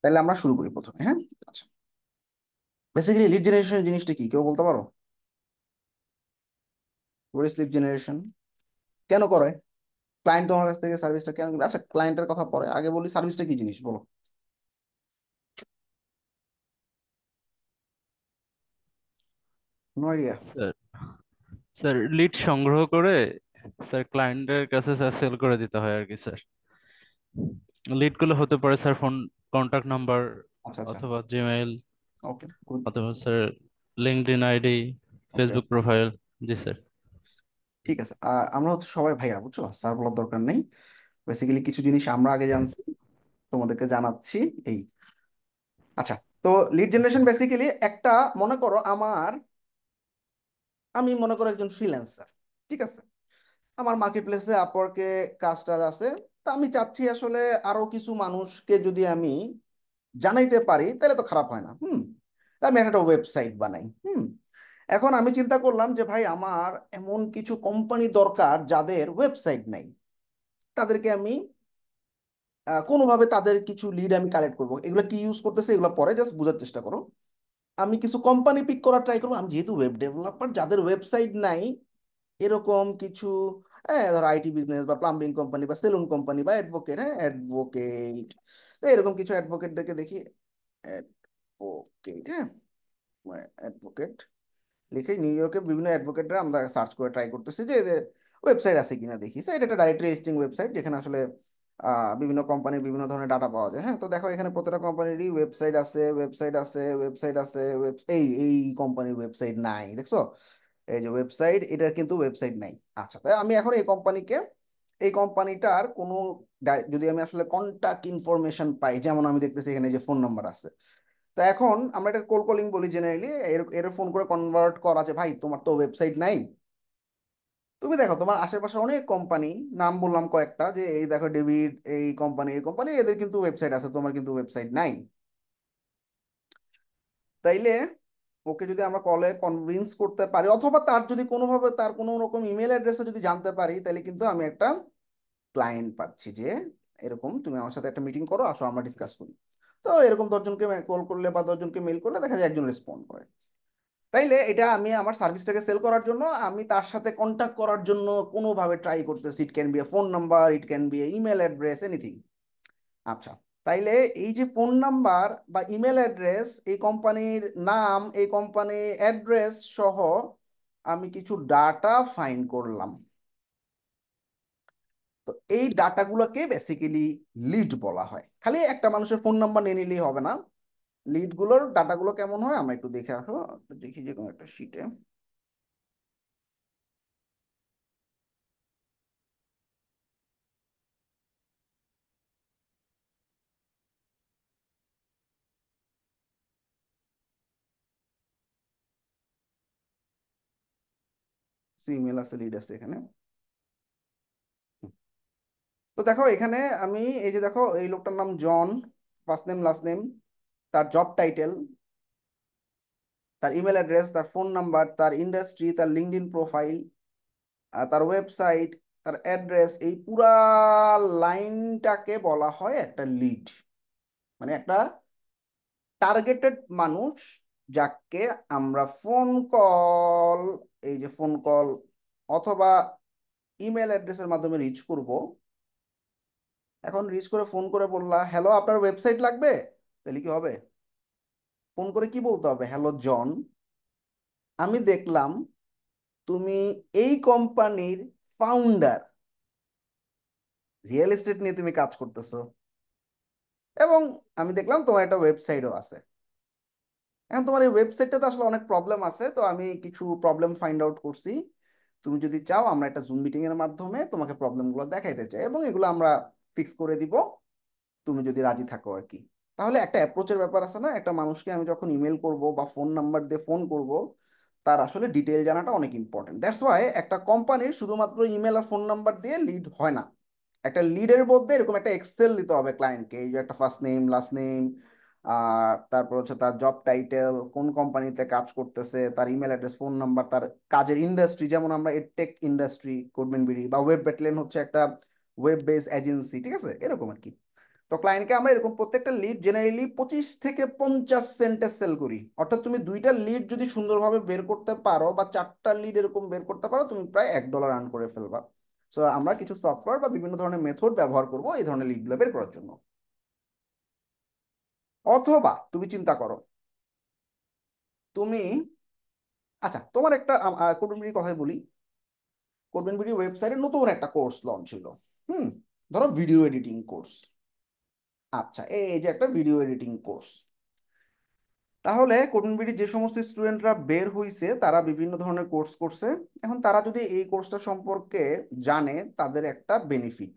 তাহলে আমরা শুরু করি প্রথমে, হ্যাঁ? আচ্ছা, বেসিক্যালি লিড জেনারেশন জিনিসটা কি কেউ বলতে পারো? What is lead generation? কেন করে ক্লায়েন্ট তোমার কাছ থেকে সার্ভিসটা কেন নেবে? আচ্ছা, ক্লায়েন্টের কথা পরে, আগে বলি সার্ভিসটা কি জিনিস বলো। No idea. Sir sir lead সংগ্রহ করে স্যার ক্লায়েন্টের কাছে স্যার সেল করে দিতে হয় আর কি স্যার। লিড গুলো হতে পারে স্যার ফোন কন্টাক্ট নাম্বার, আচ্ছা আচ্ছা। অথবা জিমেইল, ওকে, গুড। অথবা স্যার লিঙ্কডইন আইডি, ওকে, ফেসবুক প্রোফাইল। জি স্যার। ঠিক আছে। আর আমরা হচ্ছে সবাই ভাইয়া, বুঝছো, স্যার বলার দরকার নেই। বেসিক্যালি কিছু জিনিস আমরা আগে জানছি, তোমাদেরকে জানাচ্ছি। এই, আচ্ছা, তো লিড জেনারেশন বেসিক্যালি একটা, মনে করো আমি মনে করো একজন ফ্রিল্যান্সার, ঠিক আছে? আমার মার্কেট প্লেসে আপওয়ার্কে কাজ টাজ আছে। তা আমি চাচ্ছি আসলে আরো কিছু মানুষকে যদি আমি জানাইতে পারি তাহলে তো খারাপ হয় না। তা আমি একটা ওয়েবসাইট বানাই। এখন আমি চিন্তা করলাম যে ভাই, আমার এমন কিছু কোম্পানি দরকার যাদের ওয়েবসাইট নাই। তাদেরকে আমি কোনোভাবে তাদের কিছু লিড আমি কালেক্ট করবো। এগুলো কি ইউজ করতেছে এগুলো পরে, জাস্ট বোঝার চেষ্টা করো। আমি কিছু কোম্পানি পিক করার ট্রাই করবো। আমি যেহেতু ওয়েব ডেভেলপার, যাদের ওয়েবসাইট নাই, এরকম কিছু, হ্যাঁ, ধরো আইটি বিজনেস বা প্লাম্বিং কোম্পানি বা সেলুন কোম্পানি বা অ্যাডভোকেট, হ্যাঁ, অ্যাডভোকেট, এরকম কিছু অ্যাডভোকেটদেরকে দেখি। অ্যাডভোকেট, হ্যাঁ, অ্যাডভোকেট লিখে নিউ ইয়র্কের বিভিন্ন অ্যাডভোকেটরা আমরা সার্চ করে ট্রাই করতেছি যে এদের ওয়েবসাইট আছে কিনা দেখি। স্যার, এটা একটা ডাইরেক্টরি লিস্টিং ওয়েবসাইট যেখানে আসলে বিভিন্ন কোম্পানির বিভিন্ন ধরনের ডাটা পাওয়া যায়। হ্যাঁ, তো দেখো এখানে প্রত্যেকটা কোম্পানিরই ওয়েবসাইট আছে, ওয়েবসাইট আছে, ওয়েবসাইট আছে, এই কোম্পানির ওয়েবসাইট নাই, দেখছো? এই যে ওয়েবসাইট, এটার কিন্তু ওয়েবসাইট নাই। আচ্ছা, তাই আমি এখন এই কোম্পানিটার কোনো যদি আমি আসলে কন্টাক্ট ইনফরমেশন পাই, যেমন আমি দেখতেছি এখানে যে ফোন নাম্বার আছে। তো এখন আমরা এটা কোল্ড কলিং বলি জেনারেলি। এর ফোন করে কনভার্ট করা, যে ভাই তোমার তো ওয়েবসাইট নাই। তুমি দেখো তোমার আশেপাশে অনেক কোম্পানি, নাম বললাম কয়েকটা, যে এই দেখো ডেভিড, এই কোম্পানি এদের কিন্তু ওয়েবসাইট আছে, তোমার কিন্তু ওয়েবসাইট নাই। তাইলে ওকে যদি আমরা কলে কনভিন্স করতে পারি, অথবা তার যদি কোনোভাবে তার কোনো রকম ইমেল অ্যাড্রেসে যদি জানতে পারি, তাহলে কিন্তু আমি একটা ক্লায়েন্ট পাচ্ছি যে এরকম তুমি আমার সাথে একটা মিটিং করো, আসো আমরা ডিসকাস করি। তো এরকম 10 জনকে কল করলে বা 10 জনকে মেল করলে দেখা যায় একজন রেসপন্ড করে। তাইলে এটা আমি আমার সার্ভিসটাকে সেল করার জন্য আমি তার সাথে কন্ট্যাক্ট করার জন্য কোনোভাবে ট্রাই করতেছি। It can B A phone number, it can B A email address, anything. আচ্ছা, তাইলে এই যে ফোন নাম্বার বা ইমেল অ্যাড্রেস, এই কোম্পানির নাম, এই কোম্পানির অ্যাড্রেস সহ আমি কিছু ডাটা ফাইন্ড করলাম। তো এই ডাটাগুলোকে বেসিক্যালি লিড বলা হয়। খালি একটা মানুষের ফোন নাম্বার নিয়ে নিলেই হবে না। লিড গুলোর ডাটাগুলো কেমন হয় আমরা একটু দেখে আসো। দেখি যে কোনো একটা শিটে ইমেল আছে, লিড আছে এখানে। তো দেখো এখানে আমি, এই যে দেখো এই লোকটার নাম জন, ফার্স্ট নেম লাস্ট নেম, তার জব টাইটেল, তার ইমেল অ্যাড্রেস, তার ফোন নাম্বার, তার ইন্ডাস্ট্রি, তার লিঙ্কডইন প্রোফাইল, তার ওয়েবসাইট, তার অ্যাড্রেস, এই পুরা লাইনটাকে বলা হয় একটা লিড। মানে একটা টার্গেটেড মানুষ, যাকে আমরা ফোন কল, এই যে ফোন কল অথবা ইমেল অ্যাড্রেসের মাধ্যমে রিচ করব। এখন রিচ করে ফোন করে বললা, হ্যালো, আপনার ওয়েবসাইট লাগবে, তাহলে কি হবে? ফোন করে কি বলতে হবে? হ্যালো জন, আমি দেখলাম তুমি এই কোম্পানির ফাউন্ডার, রিয়েল এস্টেট নিয়ে তুমি কাজ করতেছো, এবং আমি দেখলাম তোমার একটা ওয়েবসাইটও আছে। এখন তোমার এই ওয়েবসাইটটাতে আসলে অনেক প্রবলেম আছে, তো আমি কিছু প্রবলেম ফাইন্ড আউট করছি। তুমি যদি চাও আমরা একটা জুম মিটিং এর মাধ্যমে তোমাকে প্রবলেমগুলো দেখাইতে চাই, এবং এগুলো আমরা ফিক্স করে দিব, তুমি যদি রাজি থাকো আর কি। তাহলে একটা অ্যাপ্রোচের ব্যাপার আছে না, একটা মানুষকে আমি যখন ইমেল করব বা ফোন নাম্বার দিয়ে ফোন করব, তার আসলে ডিটেল জানাটা অনেক ইম্পর্টেন্ট। দ্যাটস ওয়াই একটা কোম্পানির শুধুমাত্র ইমেল আর ফোন নাম্বার দিয়ে লিড হয় না। একটা লিডের মধ্যে এরকম একটা এক্সেল দিতে হবে ক্লায়েন্টকে, এই যে একটা ফার্স্ট নেম লাস্ট নেম, আর তারপর হচ্ছে তার জব টাইটেল, কোন কোম্পানিতে কাজ করতেছে, তার ইমেল অ্যাড্রেস, ফোন নাম্বার, তার কাজের ইন্ডাস্ট্রি, যেমন আমরা টেক ইন্ডাস্ট্রি, কোডমেন বিডি বা ওয়েব ব্যাটলেন হচ্ছে একটা ওয়েব বেস এজেন্সি, ঠিক আছে, এরকম আর কি। তো ক্লায়েন্টকে আমরা এরকম প্রত্যেকটা লিড জেনারেলি 25 থেকে 50 সেন্টে সেল করি। অর্থাৎ তুমি দুইটা লিড যদি সুন্দরভাবে বের করতে পারো বা চারটা লিড এরকম বের করতে পারো, তুমি প্রায় $1 আর্ন করে ফেলবা। সো আমরা কিছু সফটওয়্যার বা বিভিন্ন ধরনের মেথড ব্যবহার করব এই ধরনের লিডগুলো বের করার জন্য। অথবা তুমি চিন্তা করো, তুমি, আচ্ছা তোমার একটা কোডবিডি কথাই বলি। কোডবিডি ওয়েবসাইটে নতুন একটা কোর্স লঞ্চ ছিল। হুম, ধরো ভিডিও এডিটিং কোর্স। আচ্ছা, এই যে একটা ভিডিও এডিটিং কোর্স। তাহলে কোডবিডি যে সমস্ত স্টুডেন্টরা বের হইছে তারা বিভিন্ন ধরনের কোর্স করছে। এখন তারা যদি এই কোর্সটা সম্পর্কে জানে, তাদের একটা বেনিফিট।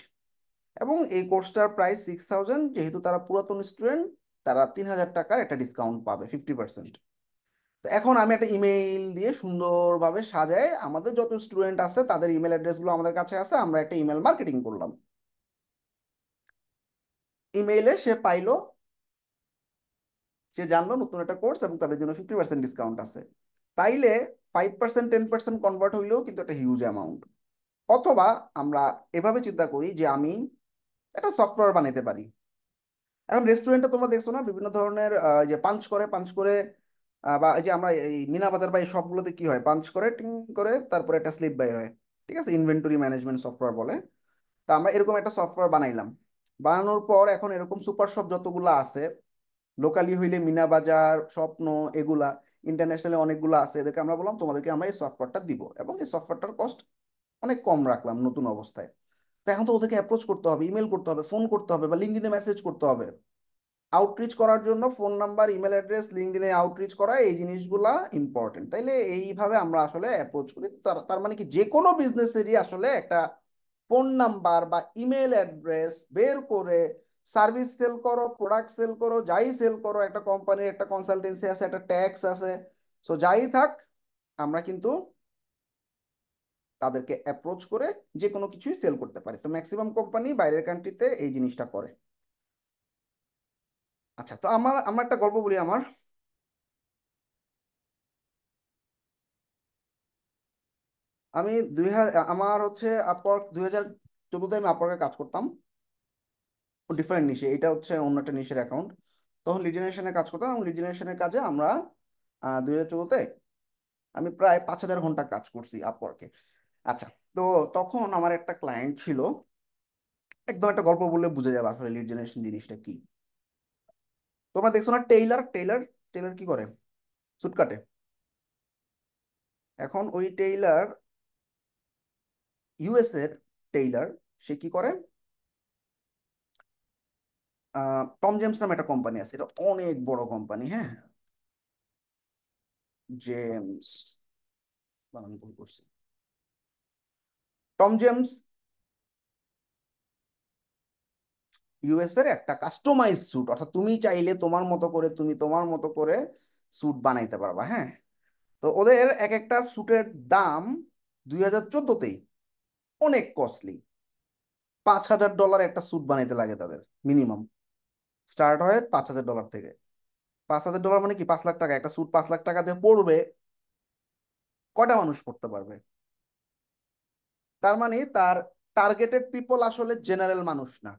এবং এই কোর্সটার প্রাইস 6000, যেহেতু তারা পুরাতন স্টুডেন্ট, তারা 3000 টাকার একটা ডিসকাউন্ট পাবে, 50%। তো এখন আমি একটা ইমেইল দিয়ে সুন্দরভাবে সাজায়, আমাদের যত স্টুডেন্ট আছে তাদের ইমেল অ্যাড্রেসগুলো আমাদের কাছে আছে, আমরা একটা ইমেল মার্কেটিং করলাম। ইমেইলে সে পাইলো, সে জানলো নতুন একটা কোর্স এবং তাদের জন্য 50% ডিসকাউন্ট আছে। তাইলে 5%, 10% কনভার্ট হইলেও কিন্তু একটা হিউজ অ্যামাউন্ট। অথবা আমরা এভাবে চিন্তা করি যে আমি একটা সফটওয়্যার বানাইতে পারি। এখন রেস্টুরেন্টে তোমরা দেখছো না বিভিন্ন ধরনের যে পাঞ্চ করে বা এই যে আমরা এই মিনা বাজার বা এই সবগুলোতে কি হয়, পাঞ্চ করে টিং করে তারপরে একটা স্লিপ বাইর হয়। ঠিক আছে, ইনভেন্টরি ম্যানেজমেন্ট সফটওয়্যার বলে। তা আমরা এরকম একটা সফটওয়্যার বানাইলাম। বানানোর পর এখন এরকম সুপার শপ যতগুলো আছে, লোকালি হইলে মিনা বাজার, স্বপ্ন, এগুলা, ইন্টারন্যাশনালি অনেকগুলো আছে, এদেরকে আমরা বললাম তোমাদেরকে আমরা এই সফটওয়্যারটা দিব, এবং এই সফটওয়্যারটার কস্ট অনেক কম রাখলাম নতুন অবস্থায়। তো এখন তো ওদেরকে অ্যাপ্রোচ করতে হবে, ইমেল করতে হবে, ফোন করতে হবে, বা লিঙ্কডইনে মেসেজ করতে হবে। আউটরিচ করার জন্য phone number, email address, লিঙ্কডইনে outreach করা, এই জিনিসগুলা ইম্পর্টেন্ট। তাইলে এইভাবে আমরা আসলে অ্যাপ্রোচ করি। তার তার মানে কি, যে কোনো বিজনেসেরই আসলে একটা ফোন নাম্বার বা ইমেল অ্যাড্রেস বের করে সার্ভিস সেল করো, প্রোডাক্ট সেল করো, যাই সেল করো, একটা কোম্পানির একটা কনসালটেন্সি আছে, একটা ট্যাক্স আছে, সো যাই থাক, আমরা কিন্তু তাদেরকে অ্যাপ্রোচ করে যে কোনো কিছুই সেল করতে পারি। তো ম্যাক্সিমাম কোম্পানি বাইরের কান্ট্রিতে এই জিনিসটা করে। আচ্ছা, তো আমার আমার একটা গল্প বলি। আমি আমার হচ্ছে আপওয়ার্ক 2014-তে আমি আপওয়ার্কে কাজ করতাম ডিফারেন্ট নিশে। এটা হচ্ছে অন্য একটা নিশের অ্যাকাউন্ট। তখন লিড জেনারেশনে কাজ করতাম, এবং লিড জেনারেশনের কাজে আমরা 2014-তে আমি প্রায় 5000 ঘন্টা কাজ করছি আপওয়ার্কে। আচ্ছা, তো তখন আমার একটা ক্লায়েন্ট ছিল, একদম একটা গল্প বললে বুঝে যাবে আসলে লিড জেনারেশন জিনিসটা কি। তোমরা দেখছো না, টেইলার টেইলার টেইলার কি করে? সুট কাটে। এখন ওই টেইলার, ইউএস এর টেইলার, সে কি করে, টম জেমস নামে একটা কোম্পানি আছে, এটা অনেক বড় কোম্পানি, হ্যাঁ। জেমস, বানান ভুল করছি। টম জেমস ইউএস এর একটা কাস্টমাইজ স্যুট, অর্থাৎ তুমি চাইলে তোমার মতো করে, তুমি তোমার মতো করে স্যুট বানাইতে পারবা, হ্যাঁ। তো ওদের এক একটা স্যুটের দাম 2014-তেই অনেক কস্টলি। $5000 একটা স্যুট বানাইতে লাগে তাদের, মিনিমাম স্টার্ট হয় $5000 থেকে। $5000 মানে কি, 5 লাখ টাকা। একটা স্যুট 5 লাখ টাকা দিয়ে পড়বে, কয়টা মানুষ পড়তে পারবে? তার মানে তার টার্গেটেড পিপল আসলে জেনারেল মানুষ না,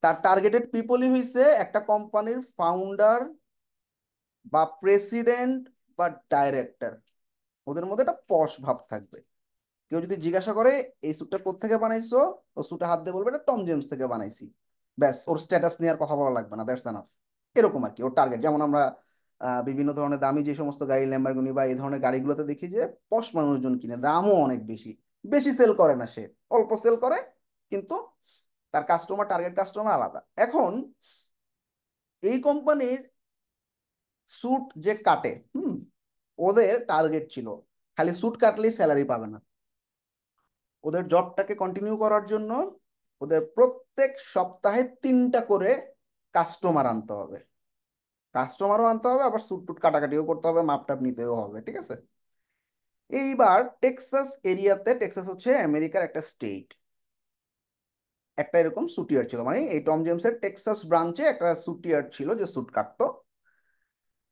তার টার্গেটেড পিপলই হইছে একটা কোম্পানির ফাউন্ডার বা প্রেসিডেন্ট বা ডাইরেক্টর। ওদের মধ্যে একটা পশ ভাব থাকবে। কেউ যদি জিজ্ঞাসা করে এই স্যুটটা কোত্থেকে বানাইছো, ও স্যুটে হাত দিয়ে বলবে এটা টম জেমস থেকে বানাইছি। ব্যাস, ওর স্ট্যাটাস নিয়ে আর কথা বলা লাগবে না, দ্যাটস এনাফ। এরকম আর কি ওর টার্গেট। যেমন আমরা বিভিন্ন ধরনের দামি যে সমস্ত গাড়ি, ল্যাম্বরগিনি বা এই ধরনের গাড়িগুলোতে দেখি যে পশ মানুষজন কিনে, দামও অনেক বেশি। বেশি সেল করে না সে, অল্প সেল করে, কিন্তু তার কাস্টমার, টার্গেট কাস্টমার আলাদা। এখন এই কোম্পানির স্যুট যে কাটে, ওদের টার্গেট ছিল খালি স্যুট কাটলেই স্যালারি পাবে না। ওদের জবটাকে কন্টিনিউ করার জন্য ওদের প্রত্যেক সপ্তাহে 3টা করে কাস্টমার আনতে হবে। কাস্টমারও আনতে হবে, আবার স্যুট টুট কাটাকাটিও করতে হবে, মাপটাপ নিতেও হবে, ঠিক আছে। এইবার টেক্সাস এরিয়াতে, টেক্সাস হচ্ছে আমেরিকার একটা স্টেট, একটা এরকম সুটিয়ার ছিল, মানে এই টম জেমসের টেক্সাস ব্রাঞ্চে একটা সুটিয়ার ছিল যে স্যুট কাটতো।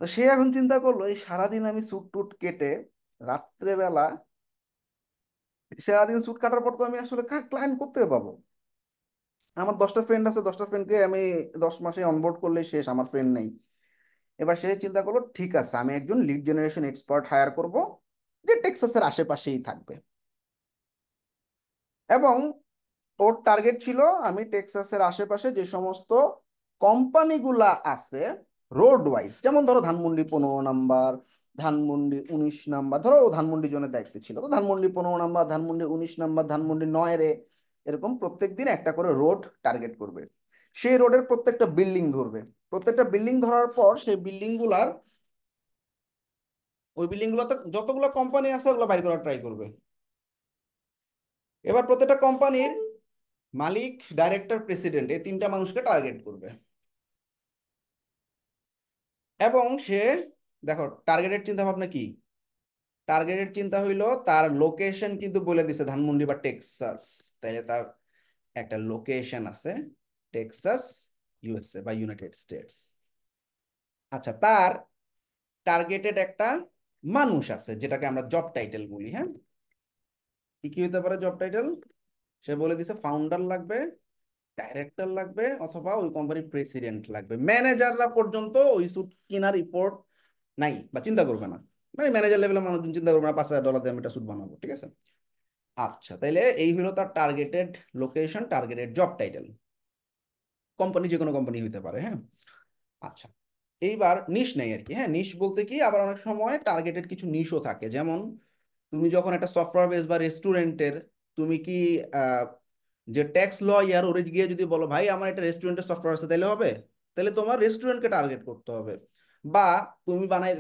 তো সে এখন চিন্তা করলো, এই সারাদিন আমি স্যুট টুট কেটে রাত্রেবেলা, সারাদিন স্যুট কাটার পর তো আমি আসলে ক্লায়েন্ট করতে পাবো। আমার 10টা ফ্রেন্ড আছে, 10টা ফ্রেন্ডকে আমি 10 মাসে অনবোর্ড করলে শেষ, আমার ফ্রেন্ড নেই। এবার সে চিন্তা করলো ঠিক আছে আমি একজন লিড জেনারেশন এক্সপার্ট হায়ার করব, যে টেক্সাসের আশেপাশেই থাকবে। এবং ওর টার্গেট ছিল আমি টেক্সাসের আশেপাশে যে সমস্ত কোম্পানিগুলা আছে রোড ওয়াইজ, যেমন ধরো ধানমন্ডি 15 নাম্বার, ধানমন্ডি 19 নাম্বার, ধরো ও ধানমন্ডি জোনের দায়িত্বে ছিল, তো ধানমন্ডি 15 নাম্বার, ধানমন্ডি 19 নাম্বার, ধানমন্ডি 9 রে, এরকম প্রত্যেক দিন একটা করে রোড টার্গেট করবে। সেই রোডের প্রত্যেকটা বিল্ডিং ধরবে। প্রত্যেকটা বিল্ডিং ধরার পর সেই বিল্ডিং গুলার, ওই বিল্ডিং গুলোতে যতগুলো কোম্পানি আছে ওগুলো বাইর করার ট্রাই করবে। এবার প্রত্যেকটা কোম্পানির মালিক, ডাইরেক্টর, প্রেসিডেন্ট, এই 3টা মানুষকে টার্গেট করবে। এবং সে, দেখো টার্গেটের চিন্তা ভাবনা কি, টার্গেটের চিন্তা হইলো তার লোকেশন কিন্তু বলে দিছে ধানমন্ডি বা টেক্সাস, তাইলে তার একটা লোকেশন আছে টেক্সাস, ইউএসএ বা ইউনাইটেড স্টেটস। আচ্ছা, তার টার্গেটেড একটা মানুষ আছে যেটাকে আমরা জব টাইটেল বলি, হ্যাঁ। কি কি হতে পারে জব টাইটেল? সে বলে দিছে ফাউন্ডার লাগবে, ডাইরেক্টর লাগবে, অথবা ওই কোম্পানির প্রেসিডেন্ট লাগবে। ম্যানেজাররা পর্যন্ত ওই স্যুট কেনার রিপোর্ট নাই বা চিন্তা করবে না, মানে ম্যানেজার লেভেলের মানুষজন চিন্তা করবে না $5,000 দিয়ে আমি একটা স্যুট বানাবো, ঠিক আছে। আচ্ছা, তাইলে এই হলো তার targeted location, targeted job title. Company যে কোনো কোম্পানি হতে পারে, হ্যাঁ। আচ্ছা, এইবার নিশ নেই আর কি, হ্যাঁ। নিশ বলতে কি, আবার অনেক সময় টার্গেটেড কিছু নিশও থাকে, যেমন তুমি যখন একটা সফটওয়্যার বেস বা রেস্টুরেন্টের, তুমি কি আহ, যে ট্যাক্স লয়ার ওরে গিয়ে যদি বলো ভাই আমার একটা রেস্টুরেন্টের সফটওয়্যার আছে, তাহলে হবে? তাহলে তোমার রেস্টুরেন্টকে টার্গেট করতে হবে। বা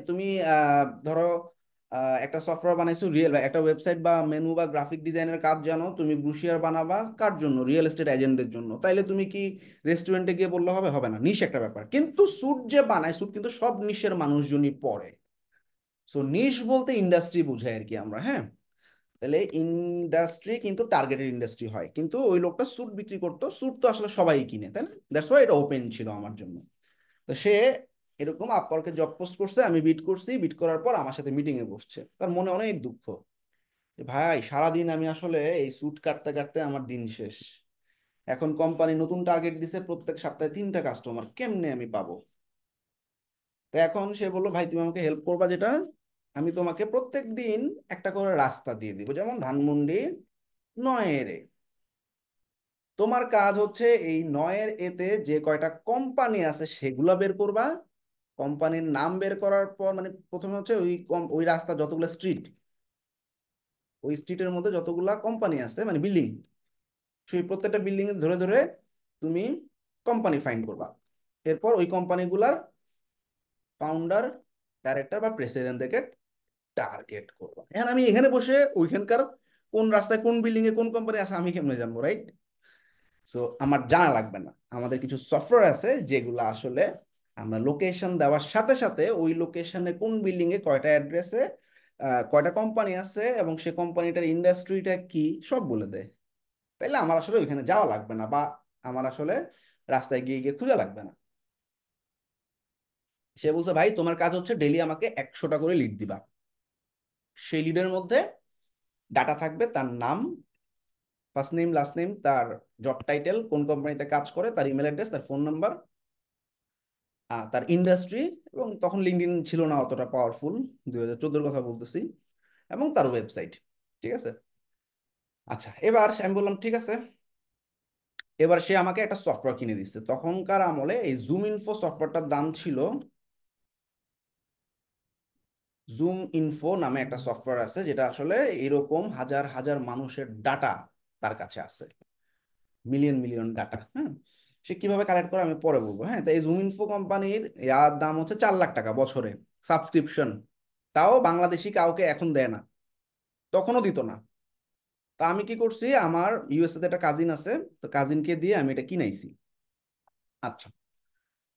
তুমি ধরো একটা সফটওয়্যার বানাইছো রিয়েল, একটা ওয়েবসাইট বা মেনু বা গ্রাফিক ডিজাইনের কাজ জানো, তুমি ব্রুশিয়ার বানাবা কার জন্য? রিয়েল এস্টেট এজেন্টদের জন্য। তাইলে তুমি কি রেস্টুরেন্টে গিয়ে বললে হবে? হবে না, নিশ একটা ব্যাপার। কিন্তু স্যুট যে বানায়, স্যুট কিন্তু সব নিশের মানুষজনই পরে। সো নিশ বলতে ইন্ডাস্ট্রি বুঝাই আর কি আমরা, হ্যাঁ। তাহলে ইন্ডাস্ট্রি কিন্তু টার্গেটেড ইন্ডাস্ট্রি হয়, কিন্তু ওই লোকটা স্যুট বিক্রি করতো, স্যুট তো আসলে সবাই কিনে, তাই না? দ্যাটস ওয়াই এটা ওপেন ছিল আমার জন্য। তো সে এরকম আপওয়ার্কে জব পোস্ট করছে, আমি বিট করছি, বিট করার পর আমার সাথে মিটিং এ বসছে। তার মনে অনেক দুঃখ যে ভাই সারাদিন আমি আসলে এই স্যুট কাটতে কাটতে আমার দিন শেষ, এখন কোম্পানি নতুন টার্গেট দিছে প্রত্যেক সপ্তাহে 3টা কাস্টমার, কেমনে আমি পাবো? তো এখন সে বললো ভাই তুমি আমাকে হেল্প করবা, যেটা আমি তোমাকে প্রত্যেক দিন একটা করে রাস্তা দিয়ে দিব, যেমন ধানমন্ডি 9 রে, তোমার কাজ হচ্ছে এই 9 এতে যে কয়টা কোম্পানি আছে সেগুলা বের করবা। কোম্পানির নাম বের করার পর, মানে প্রথমে হচ্ছে ওই রাস্তা যতগুলো স্ট্রিট, ওই স্ট্রিটের মধ্যে যতগুলা কোম্পানি আছে মানে বিল্ডিং, সেই প্রত্যেকটা বিল্ডিং ধরে ধরে তুমি কোম্পানি ফাইন্ড করবা। এরপর ওই কোম্পানিগুলার ফাউন্ডার, ডাইরেক্টর বা প্রেসিডেন্টদেরকে টার্গেট করবা। এখন আমি এখানে বসে ওইখানকার কোন রাস্তায় কোন বিল্ডিং এ কোন কোম্পানি আছে আমি কেমনে জানবো, রাইট? সো আমার জানা লাগবে না, আমাদের কিছু সফটওয়্যার আছে যেগুলো আসলে আমরা লোকেশন দেওয়ার সাথে সাথে ওই লোকেশনে কোন বিল্ডিং এ কয়টা অ্যাড্রেসে কয়টা কোম্পানি আছে এবং সে কোম্পানিটার ইন্ডাস্ট্রিটা কি সব বলে দেয়। তাইলে আমার আসলে ওইখানে যাওয়া লাগবে না, বা আমার আসলে রাস্তায় গিয়ে গিয়ে খোঁজা লাগবে না। সে বলছে ভাই তোমার কাজ হচ্ছে ডেইলি আমাকে 100টা করে লিড দিবা। সেই লিডের মধ্যে ডাটা থাকবে, তার নাম, ফার্স্ট নেম, লাস্ট নেম, তার জব টাইটেল, কোন কোম্পানিতে কাজ করে, তার ইমেল অ্যাড্রেস, তার ফোন নাম্বার, তার ইন্ডাস্ট্রি, এবং তখন লিঙ্কডইন ছিল না অতটা পাওয়ারফুল, 2014-র কথা বলতেছি, এবং তার ওয়েবসাইট, ঠিক আছে। আচ্ছা, এবার আমি বললাম ঠিক আছে। এবার সে আমাকে একটা সফটওয়্যার কিনে দিচ্ছে। তখনকার আমলে এই জুম ইনফো সফটওয়্যারটার দাম ছিল, জুম ইনফো নামে একটা সফটওয়্যার আছে যেটা আসলে এরকম হাজার হাজার মানুষের ডাটা তার কাছে আছে, মিলিয়ন মিলিয়ন ডাটা, হ্যাঁ। সে কিভাবে কালেক্ট করে আমি পরে বলবো, হ্যাঁ। তো এই জুম ইনফো কোম্পানির ইয়ার দাম হচ্ছে 4 লাখ টাকা বছরে সাবস্ক্রিপশন। তাও বাংলাদেশি কাউকে এখন দেয় না, তখনও দিত না। তা আমি কি করছি, আমার ইউএসএ তে একটা কাজিন আছে, তো কাজিনকে দিয়ে আমি এটা কিনাইছি। আচ্ছা,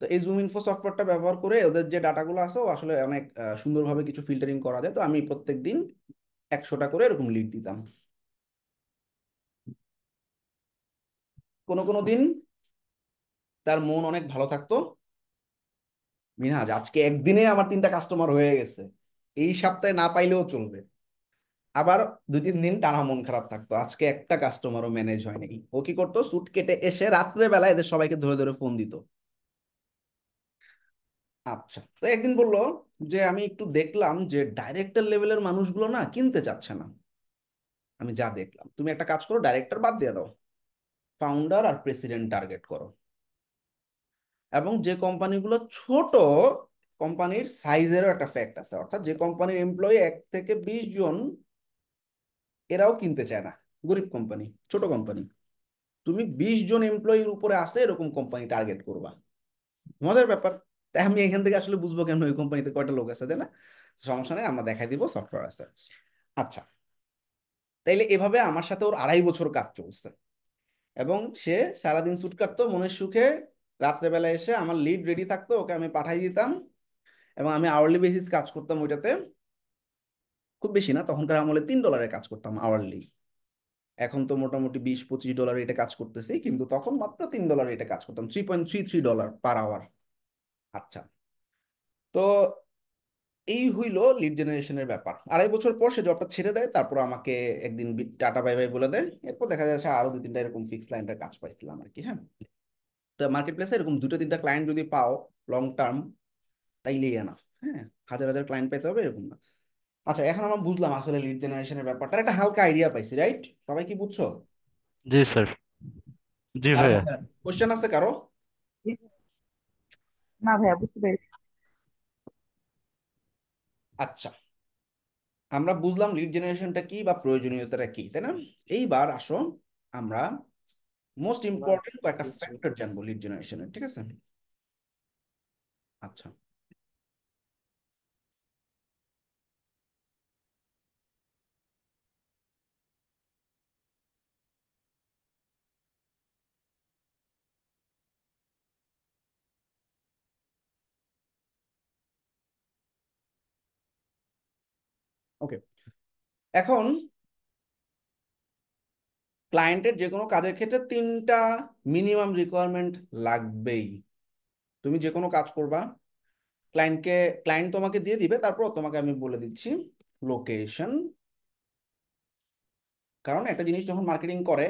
তো এই জুম ইনফো সফটওয়্যারটা ব্যবহার করে ওদের যে ডাটাগুলো আছে ও আসলে অনেক সুন্দরভাবে কিছু ফিল্টারিং করা যায়। তো আমি প্রত্যেক দিন 100টা করে এরকম লিড দিতাম। কোনো কোনো দিন তার মন অনেক ভালো থাকতো, মিনহাজ আজকে একদিনে আমার 3টা কাস্টমার হয়ে গেছে, এই সপ্তাহে না পাইলেও চলবে। আবার 2-3 দিন টানা মন খারাপ থাকতো, আজকে একটা কাস্টমারও ম্যানেজ হয়নি। ও কি করতো, স্যুট কেটে এসে রাত্রে বেলা এদের সবাইকে ধরে ধরে ফোন দিত। আচ্ছা, তো একদিন বললো যে আমি একটু দেখলাম যে ডাইরেক্টর লেভেলের মানুষগুলো না কিনতে চাচ্ছে না। আমি যা দেখলাম, তুমি একটা কাজ করো, ডাইরেক্টর বাদ দিয়ে দাও, ফাউন্ডার আর প্রেসিডেন্ট টার্গেট করো। এবং যে কোম্পানিগুলো ছোট, কোম্পানির সাইজেরও একটা ফ্যাক্ট আছে, অর্থাৎ যে কোম্পানির এমপ্লয়ি 1 থেকে 20 জন, এরাও কিনতে চায় না, গরিব কোম্পানি, ছোট কোম্পানি, তুমি 20 জন এমপ্লয়ির উপরে আছে এরকম কোম্পানি টার্গেট করবা। মজার ব্যাপার। তাই আমি এখান থেকে আসলে বুঝবো কেন ওই কোম্পানিতে কয়টা লোক আছে, তাই না? সমস্যা নেই, আমরা দেখাই দিব সফটওয়্যার আছে। আচ্ছা, তাইলে এভাবে আমার সাথে ওর 2.5 বছর কাজ চলছে। এবং সে সারাদিন স্যুট কাটতো মনের সুখে, রাত্রেবেলা এসে আমার লিড রেডি থাকতো, ওকে আমি পাঠাই দিতাম, এবং আমি আওয়ারলি বেসিস কাজ করতাম ওইটাতে। খুব বেশি না, তখনকার আমলে $3 কাজ করতাম আওয়ারলি। এখন তো মোটামুটি $20-25 এটা কাজ করতেছি, কিন্তু তখন মাত্র $3 এটা কাজ করতাম, $3.33 পার আওয়ার। আচ্ছা, তো এই হইলো লিড জেনারেশনের ব্যাপার। 2.5 বছর পর সে জবটা ছেড়ে দেয়, তারপর আমাকে একদিন টাটা বাই বাই বলে দেয়। এরপর দেখা যাচ্ছে আরো 2-3টা এরকম ফিক্স ক্লায়েন্টের কাজ পাইছিলাম আর কি। হ্যাঁ, তো মার্কেট প্লেসে এরকম 2-3টা ক্লায়েন্ট যদি পাও লং টার্ম, তাইলেই এনাফ। হ্যাঁ, হাজার হাজার ক্লায়েন্ট পাইতে হবে এরকম না। আচ্ছা, এখন আমরা বুঝলাম আসলে লিড জেনারেশনের ব্যাপারটা, একটা হালকা আইডিয়া পাইছি, রাইট? সবাই কি বুঝছো? জি স্যার। জি কারো ভাইয়া। মাথায় কোশ্চেন আছে কারো? জি, না ভাইয়া বুঝতে পেরেছি। আচ্ছা, আমরা বুঝলাম লিড জেনারেশনটা কি বা প্রয়োজনীয়তাটা কি, তাই না? এইবার আসো আমরা মোস্ট ইম্পর্টেন্ট কয়েকটা ফ্যাক্টর জানবো লিড জেনারেশনের, ঠিক আছে? আচ্ছা, ওকে। এখন ক্লায়েন্টের যে কোনো কাজের ক্ষেত্রে 3টা মিনিমাম রিকোয়ারমেন্ট লাগবেই। তুমি যে কোনো কাজ করবা, ক্লায়েন্টকে, ক্লায়েন্ট তোমাকে দিয়ে দিবে, তারপর তোমাকে আমি বলে দিচ্ছি লোকেশন। কারণ একটা জিনিস যখন মার্কেটিং করে,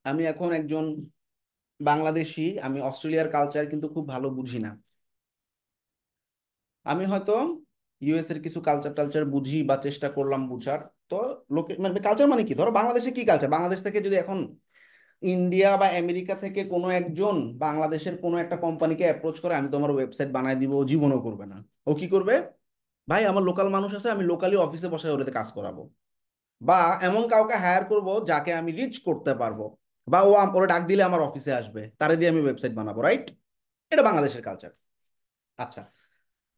আমি এখন একজন বাংলাদেশি, আমি অস্ট্রেলিয়ার কালচার কিন্তু খুব ভালো বুঝি না। আমি হয়তো ইউএস এর কিছু কালচার টালচার বুঝি বা চেষ্টা করলাম বুঝার। তো লোকে মানে কালচার মানে কি, ধরো বাংলাদেশে কি কালচার, বাংলাদেশ থেকে যদি এখন ইন্ডিয়া বা আমেরিকা থেকে কোনো একজন বাংলাদেশের কোনো একটা কোম্পানিকে অ্যাপ্রোচ করে আমি তোমার ওয়েবসাইট বানাই দিব, ও জীবনও করবে না। ও কি করবে, ভাই আমার লোকাল মানুষ আছে, আমি লোকালি অফিসে বসে ওদের কাজ করাবো, বা এমন কাউকে হায়ার করব যাকে আমি রিচ করতে পারবো, বা ওরা ডাক দিলে আমার অফিসে আসবে, তারে দিয়ে আমি ওয়েবসাইট বানাবো, রাইট? এটা বাংলাদেশের কালচার। আচ্ছা,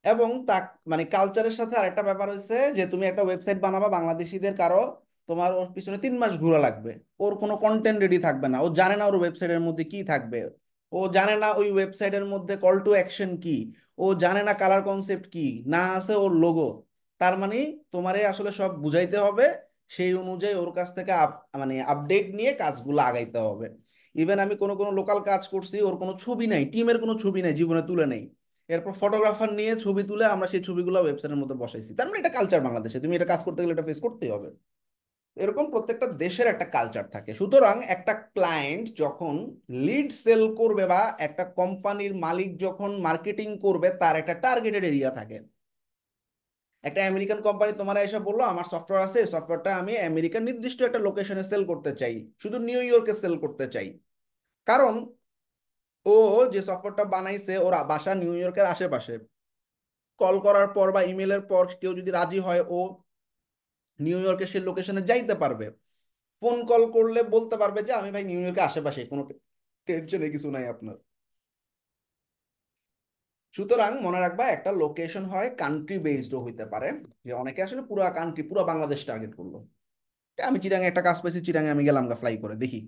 এবং তা মানে কালচারের সাথে আরেকটা ব্যাপার হচ্ছে যে তুমি একটা ওয়েবসাইট বানাবা বাংলাদেশিদের কারো, তোমার ওর পিছনে 3 মাস ঘোরা লাগবে, ওর কোনো কন্টেন্ট রেডি থাকবে না, ও জানে না ওর ওয়েবসাইটের মধ্যে কি থাকবে, ও জানে না ওই ওয়েবসাইটের মধ্যে কল টু অ্যাকশন কি, ও জানে না কালার কনসেপ্ট কি, না আছে ওর লোগো। তার মানে তোমারে আসলে সব বুঝাইতে হবে, সেই অনুযায়ী ওর কাছ থেকে মানে আপডেট নিয়ে কাজগুলো আগাইতে হবে। ইভেন আমি কোনো কোনো লোকাল কাজ করছি, ওর কোনো ছবি নাই, টিমের কোনো ছবি নাই, জীবনে তুলে নেই, এরপর ফটোগ্রাফার নিয়ে ছবি তুলে আমরা সেই ছবিগুলো ওয়েবসাইটের মধ্যে বসাইছি। তার মানে এটা কালচার বাংলাদেশে, তুমি এটা কাজ করতে গেলে এটা ফেস করতেই হবে। এরকম প্রত্যেকটা দেশের একটা কালচার থাকে। সুতরাং একটা ক্লায়েন্ট যখন লিড সেল করবে বা একটা কোম্পানির মালিক যখন মার্কেটিং করবে, তার একটা টার্গেটেড এরিয়া থাকে। একটা আমেরিকান কোম্পানি তোমার এসে বললো আমার সফটওয়্যার আছে, সফটওয়্যারটা আমি আমেরিকার নির্দিষ্ট একটা লোকেশনে সেল করতে চাই, শুধু নিউ ইয়র্কে সেল করতে চাই। কারণ ও যে সফটওয়্যারটা বানাইছে ওর বাসা নিউ ইয়র্কের আশেপাশে। কল করার পর বা ইমেলের পর কেউ যদি রাজি হয়, ও নিউ ইয়র্কের সেই লোকেশনে যাইতে পারবে। ফোন কল করলে বলতে পারবে যে আমি ভাই নিউ ইয়র্কের আশেপাশে, কোনো টেনশনের কিছু নাই আপনার। সুতরাং মনে রাখবা একটা লোকেশন হয় কান্ট্রি বেসডও হইতে পারে, যে অনেকে আসলে পুরো কান্ট্রি, পুরো বাংলাদেশ টার্গেট করলো। আমি চিরাঙে একটা কাজ পেয়েছি, চিরাঙে আমি গেলাম গা ফ্লাই করে, দেখি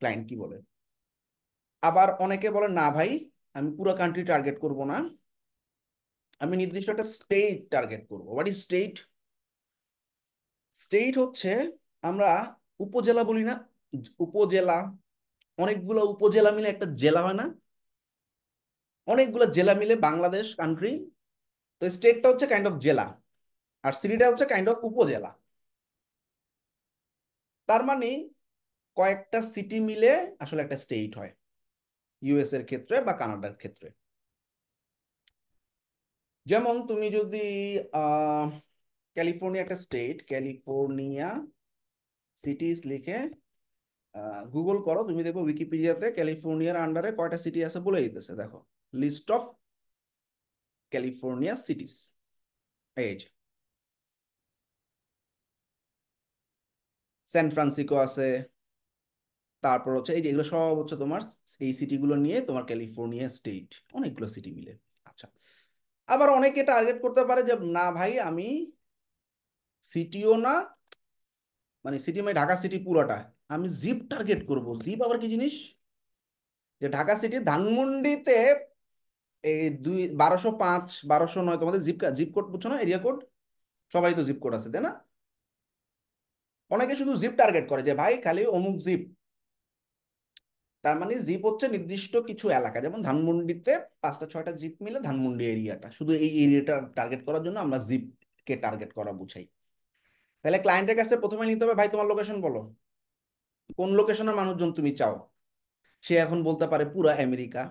ক্লায়েন্ট কি বলে। আবার অনেকে বলে না ভাই, আমি পুরো কান্ট্রি টার্গেট করব না, আমি নির্দিষ্ট একটা স্টেট টার্গেট করবো। What is state? স্টেট হচ্ছে, আমরা উপজেলা বলি না, উপজেলা, অনেকগুলো উপজেলা মিলে একটা জেলা হয় না, অনেকগুলো জেলা মিলে বাংলাদেশ কান্ট্রি। তো স্টেটটা হচ্ছে কাইন্ড অফ জেলা, আর সিটিটা হচ্ছে কাইন্ড অফ উপজেলা। তার মানে কয়েকটা সিটি মিলে আসলে একটা স্টেট হয়, ইউএস এর ক্ষেত্রে বা কানাডার ক্ষেত্রে। যেমন তুমি যদি ক্যালিফোর্নিয়া একটা স্টেট, ক্যালিফোর্নিয়া সিটিজ লিখে গুগল করো, তুমি দেখো উইকিপিডিয়াতে ক্যালিফোর্নিয়ার আন্ডারে কয়টা সিটি আছে বলে দিতেছে। দেখো, লিস্ট অফ ক্যালিফোর্নিয়া সিটিজ, এই যে স্যান ফ্রান্সিসকো আছে, তারপর হচ্ছে এই যে এগুলো সব হচ্ছে তোমার, এই সিটিগুলো নিয়ে তোমার ক্যালিফোর্নিয়া স্টেট, অনেকগুলো সিটি মিলে। আচ্ছা, আবার অনেকে টার্গেট করতে পারে যে না ভাই আমি সিটিও না, মানে সিটি মানে ঢাকা সিটি পুরোটা, আমি জিপ টার্গেট করব। জিপ আবার কি জিনিস? যে ঢাকা সিটি ধানমন্ডিতে এই 1205 1209, তোমাদের জিপ জিপ কোড বুঝছো না, এরিয়া কোড, সবাই তো জিপ কোড আছে তাই না? অনেকে শুধু জিপ টার্গেট করে যে ভাই খালি অমুক জিপ। তার মানে জিপ হচ্ছে নির্দিষ্ট কিছু এলাকা, যেমন ধানমন্ডিতে 5টা 6টা জিপ মিলে ধানমন্ডি এরিয়াটা, শুধু এই এরিয়াটা টার্গেট করার জন্য আমরা জিপ কে টার্গেট করা বুঝাই। তাহলে ক্লায়েন্টের কাছে প্রথমে নিতে হবে ভাই তোমার লোকেশন বলো, কোন লোকেশনের মানুষজন তুমি চাও। সে এখন বলতে পারে পুরা আমেরিকা,